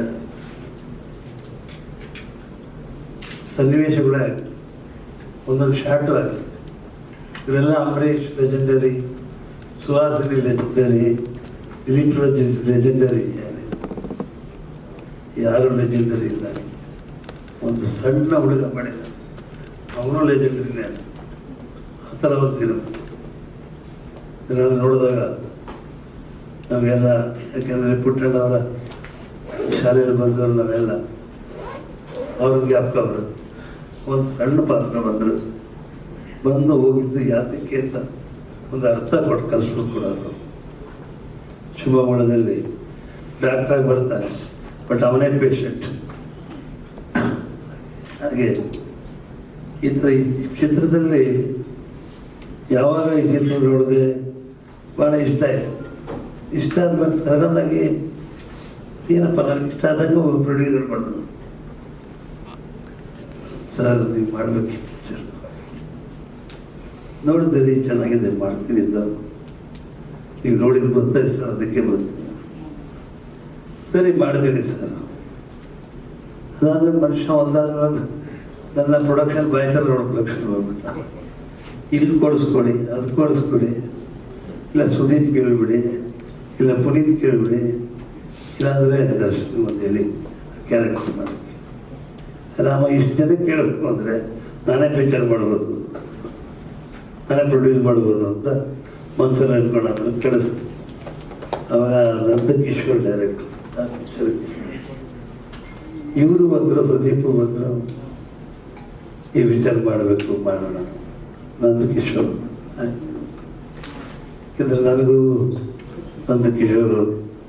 ಸನ್ನಿವೇಶಗಳೇ ಒಂದೊಂದು ಶಾರ್ಟು ಆಗಿದೆ. ಇವರೆಲ್ಲ Ambareesh legendary, Suhasini legendary, Dileep legendary, ಯಾರು ಲೆಜೆಂಡರಿ ಇಲ್ಲ. ಒಂದು ಸಣ್ಣ ಹುಡುಗ ಮಾಡಿದ, ಅವನು ಲೆಜೆಂಡರಿನೇ. ಆ ಥರ ಒಂದು ಸಿನಿಮಾ ಇದನ್ನು ನೋಡಿದಾಗ ನಾವೆಲ್ಲ, ಯಾಕೆಂದರೆ ಪುಟ್ಟಣ್ಣವರ ಶಾಲೆಯಲ್ಲಿ ಬಂದವರು ನಾವೆಲ್ಲ ಅವ್ರಿಗೆ ಜ್ಞಾಪಕ ಬರೋದು. ಒಂದು ಸಣ್ಣ ಪಾತ್ರ ಬಂದು ಹೋಗಿದ್ದು ಯಾತಕ್ಕೆ ಅಂತ ಒಂದು ಅರ್ಥ ಕೊಟ್ಟು ಕಲಿಸ್ಬೇಕು ಕೂಡ. ಶಿವಮೊಗ್ಗದಲ್ಲಿ ಡಾಕ್ಟ್ರಾಗಿ ಬರ್ತಾನೆ, ಬಟ್ ಅವನೇ ಪೇಷಂಟ್. ಹಾಗೆ ಈ ಥರ ಈ ಚಿತ್ರದಲ್ಲಿ ಯಾವಾಗ ಈ ಚಿತ್ರ ನೋಡಿದೆ, ಭಾಳ ಇಷ್ಟ ಆಯಿತು. ಇಷ್ಟ ಆದ್ಮೇಲೆ ಸಡನ್ನಾಗಿ ಏನಪ್ಪ ನನಗೆ ಇಷ್ಟ ಆದಾಗ ಒಬ್ಬ ಪ್ರೊಡ್ಯೂಸರ್ ಮಾಡಿದ್ರು, ಸರ್ ನೀವು ಮಾಡಬೇಕು ಪಿಕ್ಚರ್ ನೋಡಿದ್ದೀರಿ ಚೆನ್ನಾಗಿದೆ ಮಾಡ್ತೀನಿ ಅಂತ. ನೀವು ನೋಡಿದ್ದು ಗೊತ್ತಾಯ್ತು ಸರ್, ಅದಕ್ಕೆ ಬಂದು ಸರಿ ಮಾಡಿದ್ದೀರಿ ಸರ್. ಅದಾದ್ಮೇಲೆ ಮನುಷ್ಯ ಒಂದಾದ್ಮೇಲೆ ನನ್ನ ಪ್ರೊಡಕ್ಷನ್ ಬಾಯ್ತಾರೆ ನೋಡೋಕೆ ಲಕ್ಷಣ ಹೋಗ್ಬಿಟ್ಟ. ಇಲ್ಲಿ ಕೊಡಿಸ್ಕೊಡಿ, ಅದು ಕೊಡಿಸ್ಕೊಡಿ, ಇಲ್ಲ ಸುದೀಪ್ ಕೇಳಿಬಿಡಿ, ಇಲ್ಲ ಪುನೀತ್ ಕೇಳಿಬಿಡಿ, ಇಲ್ಲಾಂದರೆ ದರ್ಶನ್ ಅಂತ ಹೇಳಿ ಕ್ಯಾರೆಕ್ಟರ್ ಮಾಡೋಕ್ಕೆ. ರಾಮ ಇಷ್ಟು ಜನ ಕೇಳಬೇಕು ಅಂದರೆ ನಾನೇ ಪಿಕ್ಚರ್ ಮಾಡ್ಬೋದು, ನಾನೇ ಪ್ರೊಡ್ಯೂಸ್ ಮಾಡ್ಬೋದು ಅಂತ ಮನಸ್ಸಲ್ಲಿ ಅಂದ್ಕೊಂಡು ಆಮೇಲೆ ಕಳಿಸ್ತೀನಿ. ಅವಾಗ ನಂದಕಿಶೋರ್ ಡೈರೆಕ್ಟ್ರು ಆ ಪಿಕ್ಚರ್ಗೆ. ಇವರು ಬಂದರು, ಸುದೀಪು ಬಂದರು, ಈ ವಿಚಾರ ಮಾಡಬೇಕು ಮಾಡೋಣ. ನಂದಕಿಶೋರ್ ಆಯಿತು. ಯಾಕೆಂದರೆ ನನಗೂ ನಂದಕಿಶೋರು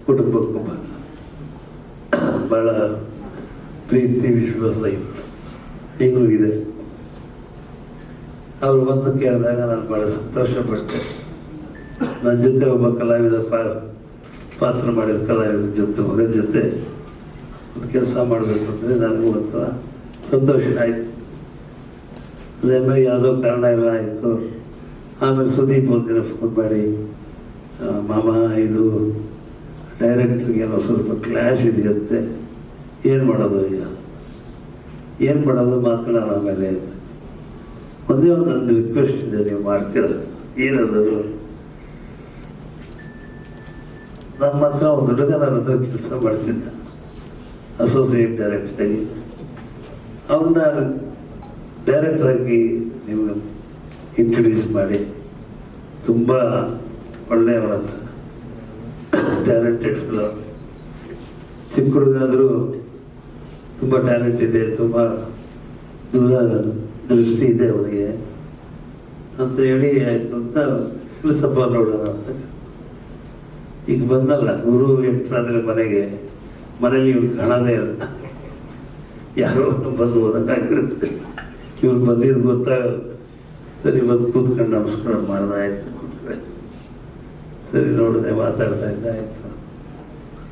ಕುಟುಂಬಕ್ಕೂ ಭಾಳ ಪ್ರೀತಿ ವಿಶ್ವಾಸ ಇತ್ತು, ಈಗಲೂ ಇದೆ. ಅವರು ಬಂದು ಕೇಳಿದಾಗ ನಾನು ಭಾಳ ಸಂತೋಷಪಟ್ಟೆ. ನನ್ನ ಜೊತೆ ಒಬ್ಬ ಕಲಾವಿದ ಪಾತ್ರ ಮಾಡಿದ ಕಲಾವಿದ ಜೊತೆ, ಮಗನ ಜೊತೆ ಒಂದು ಕೆಲಸ ಮಾಡಬೇಕು ಅಂದರೆ ನನಗೂ ಒಂಥರ ಸಂತೋಷ ಆಯಿತು. ಅದಾದ್ಮೇಲೆ ಯಾವುದೋ ಕಾರಣ ಎಲ್ಲ ಆಯಿತು. ಆಮೇಲೆ ಸುದೀಪ್ ಒಂದಿನ ಫೋನ್ ಮಾಡಿ, ಮಾಮ ಇದು ಡೈರೆಕ್ಟ್ರಿಗೆ ಏನೋ ಸ್ವಲ್ಪ ಕ್ಲ್ಯಾಶ್ ಇದೆಯಂತೆ, ಏನು ಮಾಡೋದು ಈಗ, ಏನು ಮಾಡೋದು ಮಾತಾಡೋಣ ಆಮೇಲೆ ಅಂತ. ಒಂದೇ ಒಂದು ರಿಕ್ವೆಸ್ಟ್ ಇದೆ, ನೀವು ಮಾಡ್ತೀರ? ಏನದು? ನಮ್ಮ ಹತ್ರ ಒಂದು ಹುಡುಗ ನನ್ನ ಹತ್ರ ಕೆಲಸ ಮಾಡ್ತಿದ್ದ, ಅಸೋಸಿಯೇಟ್ ಡೈರೆಕ್ಟ್ರಾಗಿ. ಅವನ್ನ ಡೈರೆಕ್ಟ್ರಾಗಿ ನೀವು ಇಂಟ್ರೊಡ್ಯೂಸ್ ಮಾಡಿ, ತುಂಬ ಒಳ್ಳೆಯವರ ಹತ್ರ, ಟ್ಯಾಲೆಂಟೆಡ್ ಫಿಲೋ, ಚಿಕ್ಕ ಹುಡುಗಾದರೂ ತುಂಬ ಟ್ಯಾಲೆಂಟ್ ಇದೆ, ತುಂಬ ದೂರ ದೃಷ್ಟಿ ಇದೆ ಅವರಿಗೆ ಅಂತ ಹೇಳಿ ಆಯಿತು ಅಂತ ಕೆಲಸಪ್ಪ ನೋಡೋಣ ಅಂತ. ಈಗ ಬಂದಲ್ಲ ಗುರು ಎಂಟ್ರಾದರೆ ಮನೇಲಿ ಇವ್ರು ಕಾಣೋದೇ ಇಲ್ಲ, ಯಾರೋ ಬಂದು ಹೋದಂಗಾಗಿರುತ್ತೆ. ಇವ್ರು ಬಂದಿದ್ದು ಗೊತ್ತಾಗಲ್ಲ. ಸರಿ ಬಂದು ಕೂತ್ಕೊಂಡು ನಮಸ್ಕಾರ ಮಾಡ್ದೆ, ಆಯ್ತು ಕೂತ್ಕೊಂಡು ಸರಿ ನೋಡಿದೆ, ಮಾತಾಡ್ತಾ ಇದ್ದ, ಆಯಿತು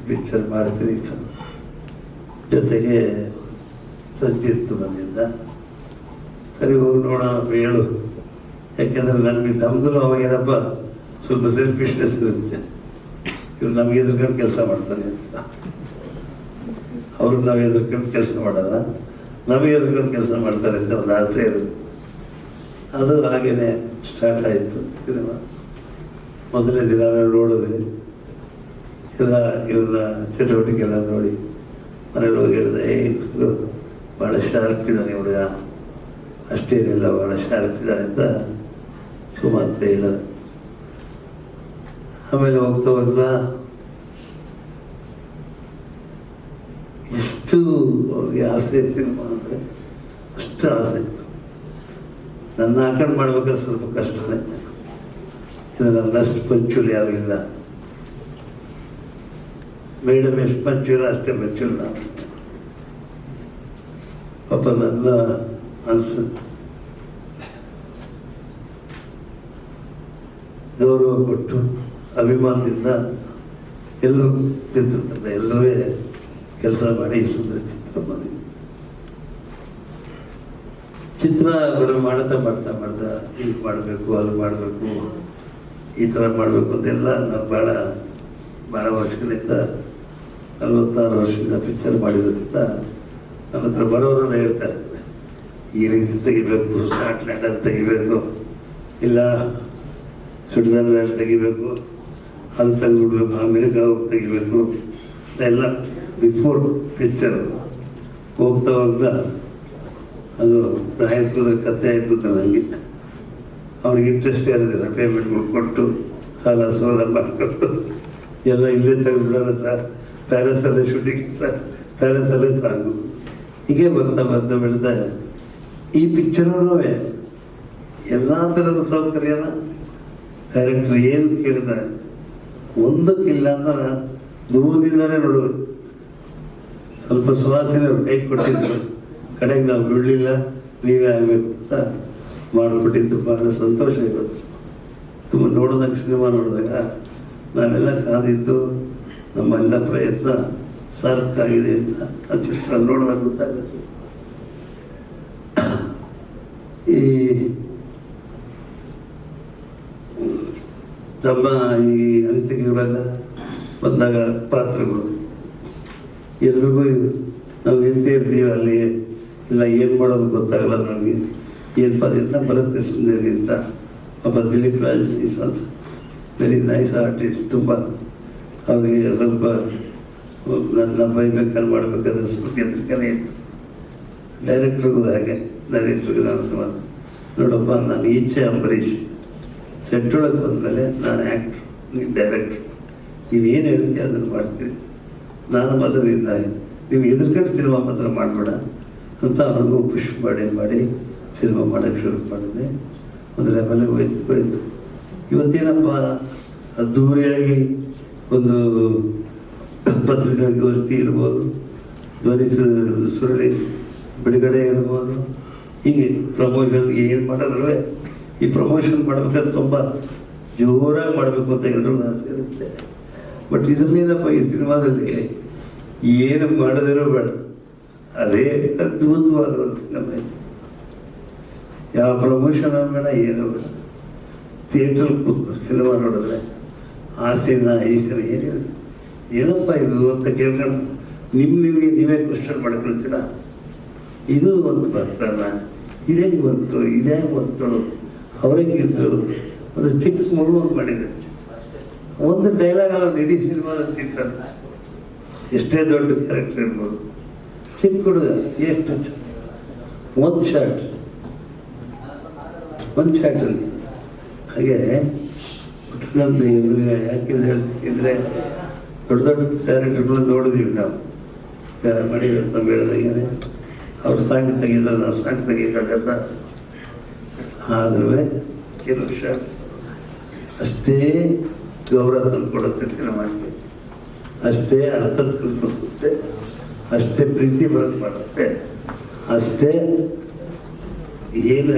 ಪಿಕ್ಚರ್ ಮಾಡ್ತೀನಿ ಸರ್. ಜೊತೆಗೆ ಸಂಚಿತ್ ಬಂದಿದ್ದ. ಸರಿ ಹೋಗಿ ನೋಡೋಣ ಹೇಳು, ಯಾಕೆಂದರೆ ನಮಗೂ ಅವಾಗೇನಪ್ಪ ಸ್ವಲ್ಪ ಸೆಲ್ಫಿಶ್ನೆಸ್ ಇರುತ್ತೆ. ಇವ್ರು ನಮಗೆ ಎದುರ್ಕೊಂಡು ಕೆಲಸ ಮಾಡ್ತಾರೆ ಅಂತ, ಅವ್ರಿಗೆ ನಾವು ಎದುರ್ಕೊಂಡು ಕೆಲಸ ಮಾಡೋಣ, ನಮಗೆ ಎದುರ್ಕೊಂಡು ಕೆಲಸ ಮಾಡ್ತಾರೆ ಅಂತ ಒಂದು ಆಸೆ ಇರುತ್ತೆ. ಅದು ಹಾಗೇನೆ ಸ್ಟಾರ್ಟ್ ಆಯಿತು ಸಿನಿಮಾ. ಮೊದಲನೇ ದಿನ ನೋಡಿದ್ವಿ, ಎಲ್ಲ ಇವ್ರನ್ನ ಚಟುವಟಿಕೆ ಎಲ್ಲ ನೋಡಿ ಮನೇಲಿ ಹೋಗಿ ಹೇಳಿದೆ, ಇದು ಭಾಳ ಶಾರ್ಪ್ ಇದ್ದಾನೆ ಹುಡುಗ, ಅಷ್ಟೇನಿಲ್ಲ ಭಾಳ ಶಾರ್ಪ್ ಇದ್ದಾನೆ ಅಂತ ಸುಮಾತ್ರ ಹೇಳಿದೆ. ಆಮೇಲೆ ಹೋಗ್ತಾ ಹೋಗ್ತಾ ಎಷ್ಟು ಅವ್ರಿಗೆ ಆಸೆ ಸಿನಿಮಾ ಅಂದರೆ ಅಷ್ಟು ಆಸೆ. ನನ್ನ ಹಾಕೊಂಡು ಮಾಡ್ಬೇಕಾದ್ರೆ ಸ್ವಲ್ಪ ಕಷ್ಟನೇ, ಇದು ನನ್ನಷ್ಟು ಪಂಚುಲ್ ಯಾರು ಇಲ್ಲ. ಮೇಡಮ್ ಎಷ್ಟು ಪಂಚುಲ ಅಷ್ಟೇ ಪಂಚುಲ್ ನಾನು. ಪಾಪ ನನ್ನ ಅನ್ಸುತ್ತೆ ಗೌರವ ಕೊಟ್ಟು ಅಭಿಮಾನದಿಂದ ಎಲ್ಲರೂ ಚಿತ್ರತಂಡ ಎಲ್ಲರೂ ಕೆಲಸ ಮಾಡಿ ಸುಂದರ ಚಿತ್ರ ಬಂದಿದೆ. ಚಿತ್ರ ಬರೋ ಮಾಡ್ತಾ ಇಲ್ಲಿ ಮಾಡಬೇಕು, ಅಲ್ಲಿ ಮಾಡಬೇಕು, ಈ ಥರ ಮಾಡಬೇಕು ಅಂತೆಲ್ಲ ನಾನು ಭಾಳ ವರ್ಷಗಳಿಂದ 46 ವರ್ಷದಿಂದ ಪಿಕ್ಚರ್ ಮಾಡಿರೋದ್ರಿಂದ ನನ್ನ ಹತ್ರ ಬರೋರೆಲ್ಲ ಹೇಳ್ತಾ ಇರ್ತಾರೆ, ಈ ರೀತಿ ತೆಗಿಬೇಕು, ಸ್ಕಾಟ್ಲ್ಯಾಂಡಲ್ಲಿ ತೆಗಿಬೇಕು, ಇಲ್ಲ ಸ್ವಿಟ್ಜರ್ಲ್ಯಾಂಡ್ ತೆಗಿಬೇಕು, ಅಲ್ಲಿ ತೆಗೆದ್ಬಿಡ್ಬೇಕು, ಅಮೇರಿಕಾ ಹೋಗಿ ತೆಗಿಬೇಕು ಎಲ್ಲ ಬಿಫೋರ್ ಪಿಕ್ಚರ್ ಹೋಗ್ತಾ ಅದು ಆಯ್ತದ ಕತೆ ಆಯಿತು ನನಗೆ. ಅವ್ರಿಗೆ ಇಂಟ್ರೆಸ್ಟ್ ಇರೋದಿಲ್ಲ, ಪೇಮೆಂಟ್ಗಳು ಕೊಟ್ಟು ಸಾಲ ಸೋಲ ಮಾಡಿಕೊಂಡು ಎಲ್ಲ ಇಲ್ಲೇ ತೆಗೆದುಬಿಡೋಣ ಸರ್, ಪ್ಯಾರಿಸಲ್ಲೇ ಶೂಟಿಂಗ್ ಸರ್, ಪ್ಯಾರಿಸಲ್ಲೇ ಸಾಂಗು, ಹೀಗೆ ಬರ್ತಾ ಬೆಳೆದ ಈ ಪಿಕ್ಚರೂ ಎಲ್ಲ ಥರದ ಸೌಕರ್ಯನ ಡೈರೆಕ್ಟ್ರ್ ಏನು ಕೇಳಿದ್ದಾರೆ ಒಂದಕ್ಕಿಲ್ಲ ಅಂದ್ರೆ ದೂರದಿಂದಲೇ ನೋಡೋದು. ಸ್ವಲ್ಪ ಸುವಾಸನೆ ಅವ್ರು ಕೈ ಕೊಟ್ಟಿದ್ರು, ಕಡೆಗೆ ನಾವು ಬಿಡಲಿಲ್ಲ, ನೀವೇ ಆಗಬೇಕು ಅಂತ ಮಾಡಿಕೊಟ್ಟಿದ್ದು ಭಾಳ ಸಂತೋಷ ಇವತ್ತು. ತುಂಬ ನೋಡಿದಾಗ ಸಿನಿಮಾ ನೋಡಿದಾಗ ನಾವೆಲ್ಲ ಕಾದಿದ್ದು ನಮ್ಮೆಲ್ಲ ಪ್ರಯತ್ನ ಸಾರ್ಥಕ ಆಗಿದೆ ಅಂತ ಆ ಚಿತ್ರ ನೋಡಿದಾಗ ಗೊತ್ತಾಗುತ್ತೆ. ಈ ನಮ್ಮ ಈ ಅನಿಸಿಕೆಗಳೆಲ್ಲ ಬಂದಾಗ ಪಾತ್ರಗಳು ಎಲ್ರಿಗೂ ನಾವು ನಿಂತೇ ಇರ್ತೀವಿ ಅಲ್ಲಿ, ಇಲ್ಲ ಏನು ಮಾಡೋದು ಗೊತ್ತಾಗಲ್ಲ ನಮಗೆ, ಏನು ಪದ ಬರುತ್ತೆ ಸುಂದರಿ ಅಂತ. ಪಾಪ Dileep Raj is also very nice artist. ತುಂಬ ಅವರಿಗೆ ಸ್ವಲ್ಪ ನನ್ನ ಬೈಬೇಕಾದ್ರೆ ಮಾಡಬೇಕಾದ್ರೆ ಸ್ವಲ್ಪ ಹೆದರಿಕೆನೇ ಇತ್ತು. ಡೈರೆಕ್ಟ್ರಿಗೂ ಹಾಗೆ, ಡೈರೆಕ್ಟ್ರಿಗೆ ನಾನು ನೋಡಪ್ಪ ನಾನು ಈಚೆ ಅಂಬರೀಷ್, ಸೆಟ್ಟೊಳಗೆ ಬಂದಮೇಲೆ ನಾನು ಆ್ಯಕ್ಟ್ರು, ನೀನು ಡೈರೆಕ್ಟ್ರು, ನೀವೇನು ಹೇಳ್ತೀಯ ಅದನ್ನು ಮಾಡ್ತೀವಿ, ನಾನು ಮಾತ್ರ ನಿನ್ನ ನೀವು ಎದುರ್ಕೊಂಡು ಸಿನಿಮಾ ಮಾತ್ರ ಮಾಡಬೇಡ ಅಂತ ಅವ್ರಿಗೂ ಪುಷ್ ಮಾಡಿ ಸಿನಿಮಾ ಮಾಡೋಕ್ಕೆ ಶುರು ಮಾಡಿದೆ. ಒಂದು ಲೆವೆಲ್ಗೆ ಹೋಯ್ತು. ಇವತ್ತೇನಪ್ಪ ಅದ್ದೂರಿಯಾಗಿ ಒಂದು ಪತ್ರಿಕಾಗೋಷ್ಠಿ ಇರ್ಬೋದು, ಧ್ವನಿ ಸುರುಳಿ ಬಿಡುಗಡೆ ಇರ್ಬೋದು, ಹೀಗೆ ಪ್ರಮೋಷನ್ ಏನು ಮಾಡಿದ್ರು ಈ ಪ್ರಮೋಷನ್ ಮಾಡ್ಬೇಕಾದ್ರೆ ತುಂಬ ಜೋರಾಗಿ ಮಾಡಬೇಕು ಅಂತ ಎಲ್ರಿಗೂ ಆಸೆ ಇರುತ್ತೆ. ಬಟ್ ಇದರಲ್ಲೇನಪ್ಪ ಈ ಸಿನಿಮಾದಲ್ಲಿ ಏನು ಮಾಡದಿರೋ ಬೇಡ, ಅದೇ ಅದ್ಭುತವಾದ ಒಂದು ಸಿನಿಮಾ. ಯಾವ ಪ್ರಮೋಷನ್ ಬೇಡ, ಏನೂ ಬೇಡ. ಥಿಯೇಟ್ರಲ್ಲಿ ಕೂತ್ಕೊಂಡು ಸಿನಿಮಾ ನೋಡಿದ್ರೆ ಆ ಸೀನ ಈ ಸೀನ ಏನಿದೆ, ಏನಪ್ಪ ಇದು ಅಂತ ಕೇಳ್ಕೊಂಡು ನಿಮಗೆ ನೀವೇ ಕ್ವಶನ್ ಮಾಡ್ಕೊಳ್ತೀರಾ. ಇದು ಒಂದು ಪಾತ್ರನ, ಇದೇ ಬಂತು ಅವ್ರಂಗಿದ್ರು. ಒಂದು ಚಿಕ್ಕ ಮಗು ಮಾಡಿದ್ರು, ಒಂದು ಡೈಲಾಗ್ ಅವ್ರು ಇಡೀ ಸಿನಿಮಾದಲ್ಲಿ ತಿಂತಾರೆ. ಎಷ್ಟೇ ದೊಡ್ಡ ಕ್ಯಾರೆಕ್ಟರ್ ಇರ್ಬೋದು, ಚಿಕ್ಕ ಹುಡುಗ ಎಷ್ಟು ಒಂದು ಶಾರ್ಟಲ್ಲಿ ಹಾಗೆ ನನ್ನ ಯಾಕೆ ಹೇಳ್ತಿದ್ರೆ ದೊಡ್ಡ ಡೈರೆಕ್ಟರ್ಗಳನ್ನ ನೋಡಿದೀವಿ ನಾವು. ಮಣಿರತ್ನ ಹೇಳಿದಾಗೇನೆ ಅವ್ರು ಸಾಂಗ್ ತೆಗಿತಾರೆ, ನಾವು ಸಾಂಗ್ ತೆಗಿಯೋಕ್ಕಾಗಲ್ಲ. ಆದ್ರೂ ಕೆಲವು ಶಾರ್ಟ್ ಅಷ್ಟೇ ಗೌರವ ತಂದು ಕೊಡುತ್ತೆ ಸಿನಿಮಾಕ್ಕೆ, ಅಷ್ಟೇ ಅರ್ಥ ಕಲ್ಪಿಸುತ್ತೆ, ಅಷ್ಟೇ ಪ್ರೀತಿ ಬರೋದು ಮಾಡುತ್ತೆ, ಅಷ್ಟೇ ಏನು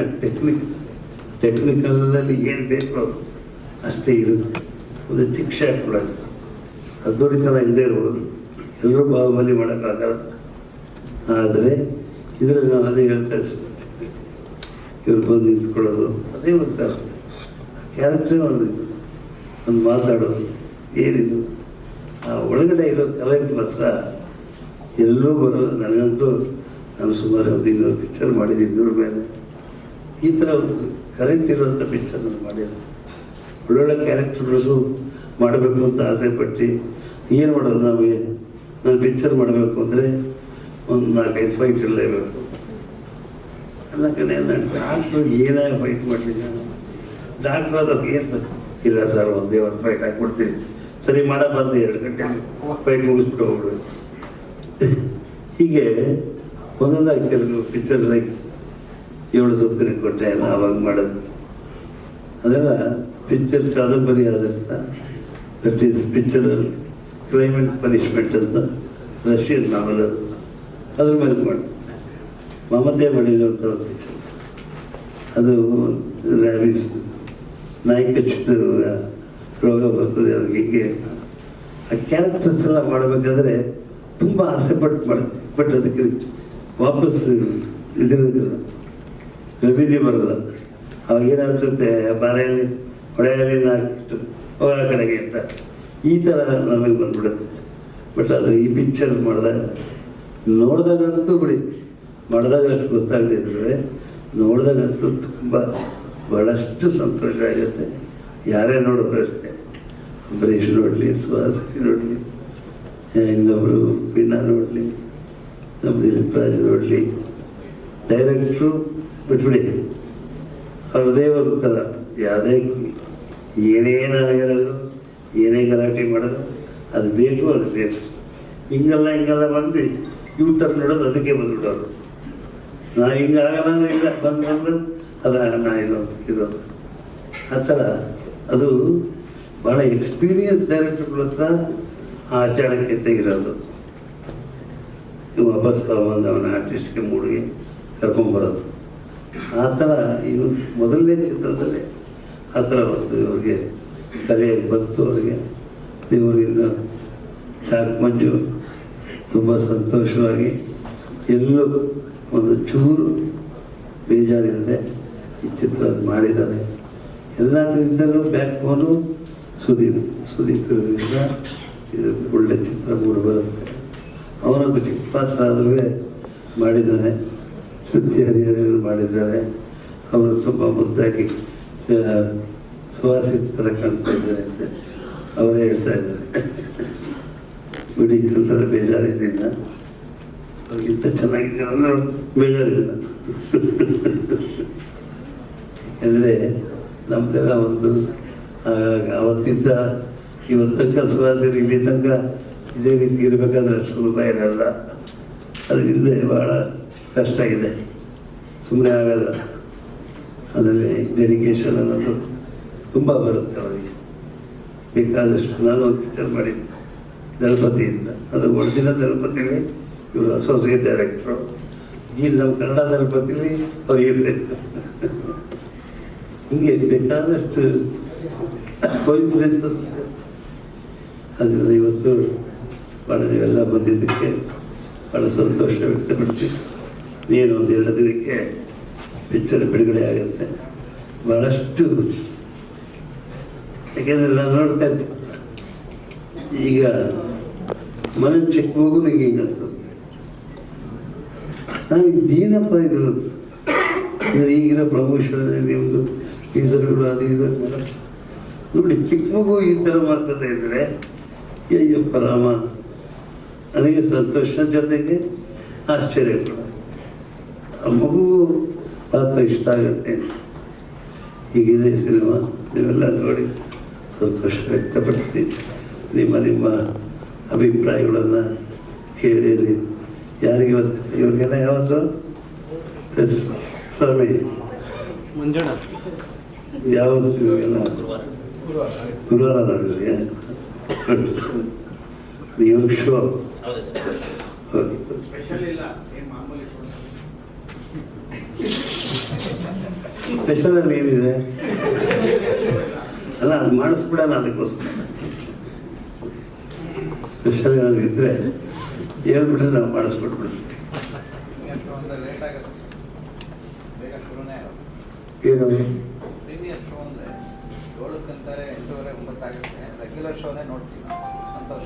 ಟೆಕ್ನಿಕಲಲ್ಲಿ ಏನು ಬೇಕು ಅಷ್ಟೇ ಇರುತ್ತೆ. ಒಂದು ಚಿಕ್ಕ ಶಾಟ್ ಕೊಡೋದು ಅದ್ದೂರಿತನ ಇಲ್ಲದೆ ಇರ್ಬೋದು, ಎಲ್ಲರೂ ಬಾಹುಬಲಿ ಮಾಡೋಕ್ಕಾಗಲ್ಲ. ಆದರೆ ಇದರಲ್ಲಿ ನಾನು ಅದೇ ಹೇಳ್ತಾ ಇರ್ತೀನಿ, ಇವ್ರು ಬಂದು ನಿಂತ್ಕೊಳ್ಳೋದು ಅದೇ ಒಂಥರ ಕ್ಯಾರೆಕ್ಟ್ರೇ ಒಂದು ಮಾತಾಡೋದು ಏನಿದು ಆ ಒಳಗಡೆ ಇರೋ ಕಲೆಕ್ಟ್ ಮಾತ್ರ ಎಲ್ಲೂ ಬರೋದು. ನನಗಂತೂ ನಾನು ಸುಮಾರು ಒಂದು 200 ಪಿಕ್ಚರ್ ಮಾಡಿದ್ದೀನಿ ಇದ್ರ ಮೇಲೆ. ಈ ಥರ ಒಂದು ಕರೆಂಟ್ ಇರುವಂಥ ಪಿಕ್ಚರ್ ನಾನು ಮಾಡಿಲ್ಲ. ಒಳ್ಳೊಳ್ಳೆ ಕ್ಯಾರೆಕ್ಟರ್ಗಳು ಮಾಡಬೇಕು ಅಂತ ಆಸೆ ಪಟ್ಟು ಏನು ಮಾಡೋದು ನಮಗೆ, ನಾನು ಪಿಕ್ಚರ್ ಮಾಡಬೇಕು ಅಂದರೆ ಒಂದು 4-5 ಫೈಟ್ ಇರಲೇಬೇಕು. ಎಲ್ಲ ಕಡೆ ನಾನು ಡಾಕ್ಟ್ರು ಏನಾಗಿ ಫೈಟ್ ಮಾಡಲಿಲ್ಲ. ನಾನು ಡಾಕ್ಟ್ರ್ ಆದವ್ರಿಗೆ ಏನು ಇಲ್ಲ ಸರ್, ಒಂದೇ ಒಂದು ಫೈಟ್ ಹಾಕ್ಬಿಡ್ತೀನಿ, ಸರಿ ಮಾಡಪ್ಪ ಅಂತ 2 ಗಂಟೆ ಫೈಟ್ ಮುಗಿಸ್ಬಿಟ್ಟು ಹೋಗ್ಬಿಡು. ಹೀಗೆ ಒಂದೊಂದು ಆಗ್ತಿರೋದು ಪಿಕ್ಚರ್ದಾಗ 7 ಸುತ್ತಿನ ಕೊಟ್ಟೆ ಎಲ್ಲ ಆವಾಗ ಮಾಡೋದು. ಅದೆಲ್ಲ ಪಿಕ್ಚರ್ ಕಾದಂಬರಿ ಆದಂಥ that is picture crime and punishment ಅಂತ ರಷ್ಯನ್ ನಾವೆಲ್, ಅದ್ರ ಮೇಲೆ ಮಾಡಿ ಮಮತೆ ಮಾಡಿರುವಂಥ ಒಂದು ಪಿಕ್ಚರ್. ಅದು ರ್ಯಾಬಿಸ್ ನಾಯಿ ಕಚ್ಚಿದ ರೋಗ ಬರ್ತದೆ ಅವ್ರಿಗೆ ಹೇಗೆ ಆ ಕ್ಯಾರೆಕ್ಟರ್ಸ್ ಎಲ್ಲ ಮಾಡಬೇಕಾದ್ರೆ ತುಂಬ ಆಸೆ ಪಟ್ಟು ಮಾಡ್ತೀವಿ. ಬಟ್ ಅದಕ್ಕೆ ವಾಪಸ್ ಇದಿರೋದಿಲ್ಲ, ರೆವಿನ್ಯೂ ಬರಲ್ಲ. ಅವಾಗ ಏನಾಗ್ತದೆ, ಮನೆಯಲ್ಲಿ ಹೊಳೆಯಲ್ಲಿ ಹಾಕಿಟ್ಟು ಹೋಗೋ ಕಡೆಗೆ ಅಂತ ಈ ಥರ ನಮಗೆ ಬಂದ್ಬಿಡುತ್ತೆ. ಬಟ್ ಆದರೆ ಈ ಪಿಕ್ಚರ್ ನೋಡಿದಾಗಂತೂ ಬಿಡಿ, ಮಾಡಿದಾಗ ಅಷ್ಟು ಗೊತ್ತಾಗದೇ ಇದ್ರೆ ನೋಡಿದಾಗಂತೂ ತುಂಬ ಭಾಳಷ್ಟು ಸಂತೋಷ ಆಗುತ್ತೆ. ಯಾರೇ ನೋಡಿದ್ರು ಅಷ್ಟೇ, ಅಂಬರೀಷ್ ನೋಡಲಿ, ಸುಹಾಸಿನಿ ನೋಡಲಿ, ಇನ್ನೊಬ್ಬರು ವೀಣಾ ನೋಡಲಿ, ನಮ್ಮ ದಿಲೀಪ್ ರಾಜ್ ನೋಡಲಿ, ಡೈರೆಕ್ಟ್ರು ಬಿಟ್ಬಿಡಿ, ಅವ್ರದೇ ಒಂಥರ ಯಾವುದೇ ಏನೇನು ಹೇಳಿದ್ರು, ಏನೇ ಗಲಾಟೆ ಮಾಡಿದ್ರು ಅದು ಬೇಕು, ಹಿಂಗೆಲ್ಲ ಬಂದು ಇವು ಥರ ನೋಡೋದು ಅದಕ್ಕೆ ಬಂದ್ಬಿಡೋರು. ನಾವು ಹಿಂಗಾಗಲ್ಲ ಇಲ್ಲ ಬಂದು ಅದು ನಾ ಇರೋದು ಆ ಥರ. ಅದು ಭಾಳ ಎಕ್ಸ್ಪೀರಿಯನ್ಸ್ ಡೈರೆಕ್ಟರ್ಗಳ ಹತ್ರ ಆ ಚಾಣಕ್ಯತೆ ಇರೋದು. ವಾಪಸ್ ತಗೊಂಡು ಅವನ ಆರ್ಟಿಸ್ಟ್ಗೆ ಮೂಡಿಗೆ ಕರ್ಕೊಂಬರೋದು ಆ ಥರ. ಇವು ಮೊದಲನೇ ಚಿತ್ರದಲ್ಲಿ ಆ ಥರ ಒಂದು ಅವ್ರಿಗೆ ಕಲೆಯಾಗಿ ಬಂತು. ಅವರಿಗೆ ದೇವರಿಂದ ಚಾಕ್ ಮಂಜು ತುಂಬ ಸಂತೋಷವಾಗಿ ಎಲ್ಲೂ ಒಂದು ಚೂರು ಬೇಜಾರಿಲ್ಲದೆ ಈ ಚಿತ್ರ ಮಾಡಿದ್ದಾರೆ. ಎಲ್ಲದರಿಂದಲೂ ಬ್ಯಾಕ್ ಬೋನು ಸುದೀಪ್ ಇರೋದ್ರಿಂದ ಇದು ಒಳ್ಳೆ ಚಿತ್ರ ಮೂಡಿ ಬರುತ್ತೆ. ಅವನೊಬ್ಬ ಚಿಕ್ಕ ಪಾತ್ರ ಆದರೂ ಮಾಡಿದ್ದಾನೆ. ಶ್ರುತಿ ಹರಿಹರರು ಮಾಡಿದ್ದಾರೆ. ಅವರು ತುಂಬ ಮುದ್ದಾಗಿ ಸುವಾಸಿತ ಥರ ಕಾಣ್ತಾ ಇದ್ದಾರೆ ಅಂತ ಅವರೇ ಹೇಳ್ತಾ ಇದ್ದಾರೆ. ಬಿಡಿ ಕಂಡ್ರೆ ಬೇಜಾರೇನಿಲ್ಲ, ಅವ್ರಿಗಿಂತ ಚೆನ್ನಾಗಿದೆ ಅನ್ನೋ ಬೇಜಾರಿಲ್ಲ. ಯಾಕೆಂದರೆ ನಮ್ಮದೆಲ್ಲ ಒಂದು ಅವತ್ತಿದ್ದ ಇವತ್ತು ತನಕ ಸುವಾಸನೆ ಇಲ್ಲಿ ತನಕ ಇದೇ ರೀತಿ ಇರಬೇಕಾದ್ರೆ ಅಷ್ಟು ಸುಲಭ ಇರಲ್ಲ. ಅದರಿಂದ ಭಾಳ ಕಷ್ಟ ಇದೆ, ಸುಮ್ಮನೆ ಆಗಲ್ಲ. ಅದರಲ್ಲಿ ಡೆಡಿಕೇಶನ್ ಅನ್ನೋದು ತುಂಬ ಬರುತ್ತೆ ಅವರಿಗೆ. ಬೇಕಾದಷ್ಟು ನಾನು ಒಂದು ಪಿಕ್ಚರ್ ಮಾಡಿದ್ದೆ ದಳಪತಿ ಅಂತ, ಅದು ಒರಿಜಿನಲ್ ದಳಪತಿಲಿ ಇವರು ಅಸೋಸಿಯೇಟ್ ಡೈರೆಕ್ಟ್ರು. ಇಲ್ಲಿ ನಮ್ಮ ಕನ್ನಡ ದಳಪತಿಲಿ ಅವ್ರು ಇರಲಿಲ್ಲ. ಹೀಗೆ ಬೇಕಾದಷ್ಟು ಕೋಇನ್ಸಿಡೆನ್ಸಸ್. ಅದರಿಂದ ಇವತ್ತು ಭಾಳ ನೀವೆಲ್ಲ ಬಂದಿದ್ದಕ್ಕೆ ಭಾಳ ಸಂತೋಷ ವ್ಯಕ್ತಪಡಿಸಿ, ನೀನು ಒಂದು 2 ದಿನಕ್ಕೆ ಪಿಕ್ಚರ್ ಬಿಡುಗಡೆ ಆಗುತ್ತೆ. ಭಾಳಷ್ಟು, ಯಾಕೆಂದರೆ ನಾನು ನೋಡ್ತಾ ಇರ್ತೀನಿ ಈಗ ಮನೆ ಚಿಕ್ಕ ಮಗುನಿಗೆ ಈಗಂತ ನಾನು ಇದೇನಪ್ಪ ಇದು ಈಗಿನ ಪ್ರಮೋಷನ್ ನಿಮ್ಮದು ಟೀಸರ್ಗಳು ಅದು ಇದು ನೋಡಿ, ಚಿಕ್ಕ ಮಗು ಈ ಥರ ಮಾಡ್ತದೆ ಇದ್ದರೆ ಅಯ್ಯಪ್ಪ ರಾಮ, ನನಗೆ ಸಂತೋಷ ಜೊತೆಗೆ ಆಶ್ಚರ್ಯ ಕೂಡ. ಆ ಮಗು ಪಾತ್ರ ಇಷ್ಟ ಆಗುತ್ತೆ. ಹೀಗಿದೆ ಸಿನಿಮಾ. ನೀವೆಲ್ಲ ನೋಡಿ ಸಂತೋಷ ವ್ಯಕ್ತಪಡಿಸಿ ನಿಮ್ಮ ಅಭಿಪ್ರಾಯಗಳನ್ನು ಹೇಳಿ. ಯಾರಿಗೆ ಇವ್ರಿಗೆಲ್ಲ ಯಾವುದು ಸ್ವಾಮಿ ಯಾವತ್ತು ಇವ್ರಿಗೆಲ್ಲ ಗುರುವಾರ ನಾಡಿಗೆ ನೀವು ಶೋ ಸ್ಪೆಷಲಲ್ಲಿ ಏನಿದೆ ಅಲ್ಲ, ಅದು ಮಾಡಿಸ್ಬಿಡೋಣ. ಅದಕ್ಕೋಸ್ಕರ ಸ್ಪೆಷಲ್ ಏನಾದ್ರು ಇದ್ದರೆ ಹೇಳ್ಬಿಟ್ರೆ ನಾವು ಮಾಡಿಸ್ಬಿಟ್ಬಿಡ್ತೀವಿ. ಏನು ಪ್ರೀಮಿಯರ್ ಶೋ ಅಂದರೆ 7 ಅಂತಾರೆ, 8:30, 9 ಆಗುತ್ತೆ. ರೆಗ್ಯುಲರ್ ಶೋನೇ ನೋಡ್ತೀವಿ. ಸಂತೋಷ.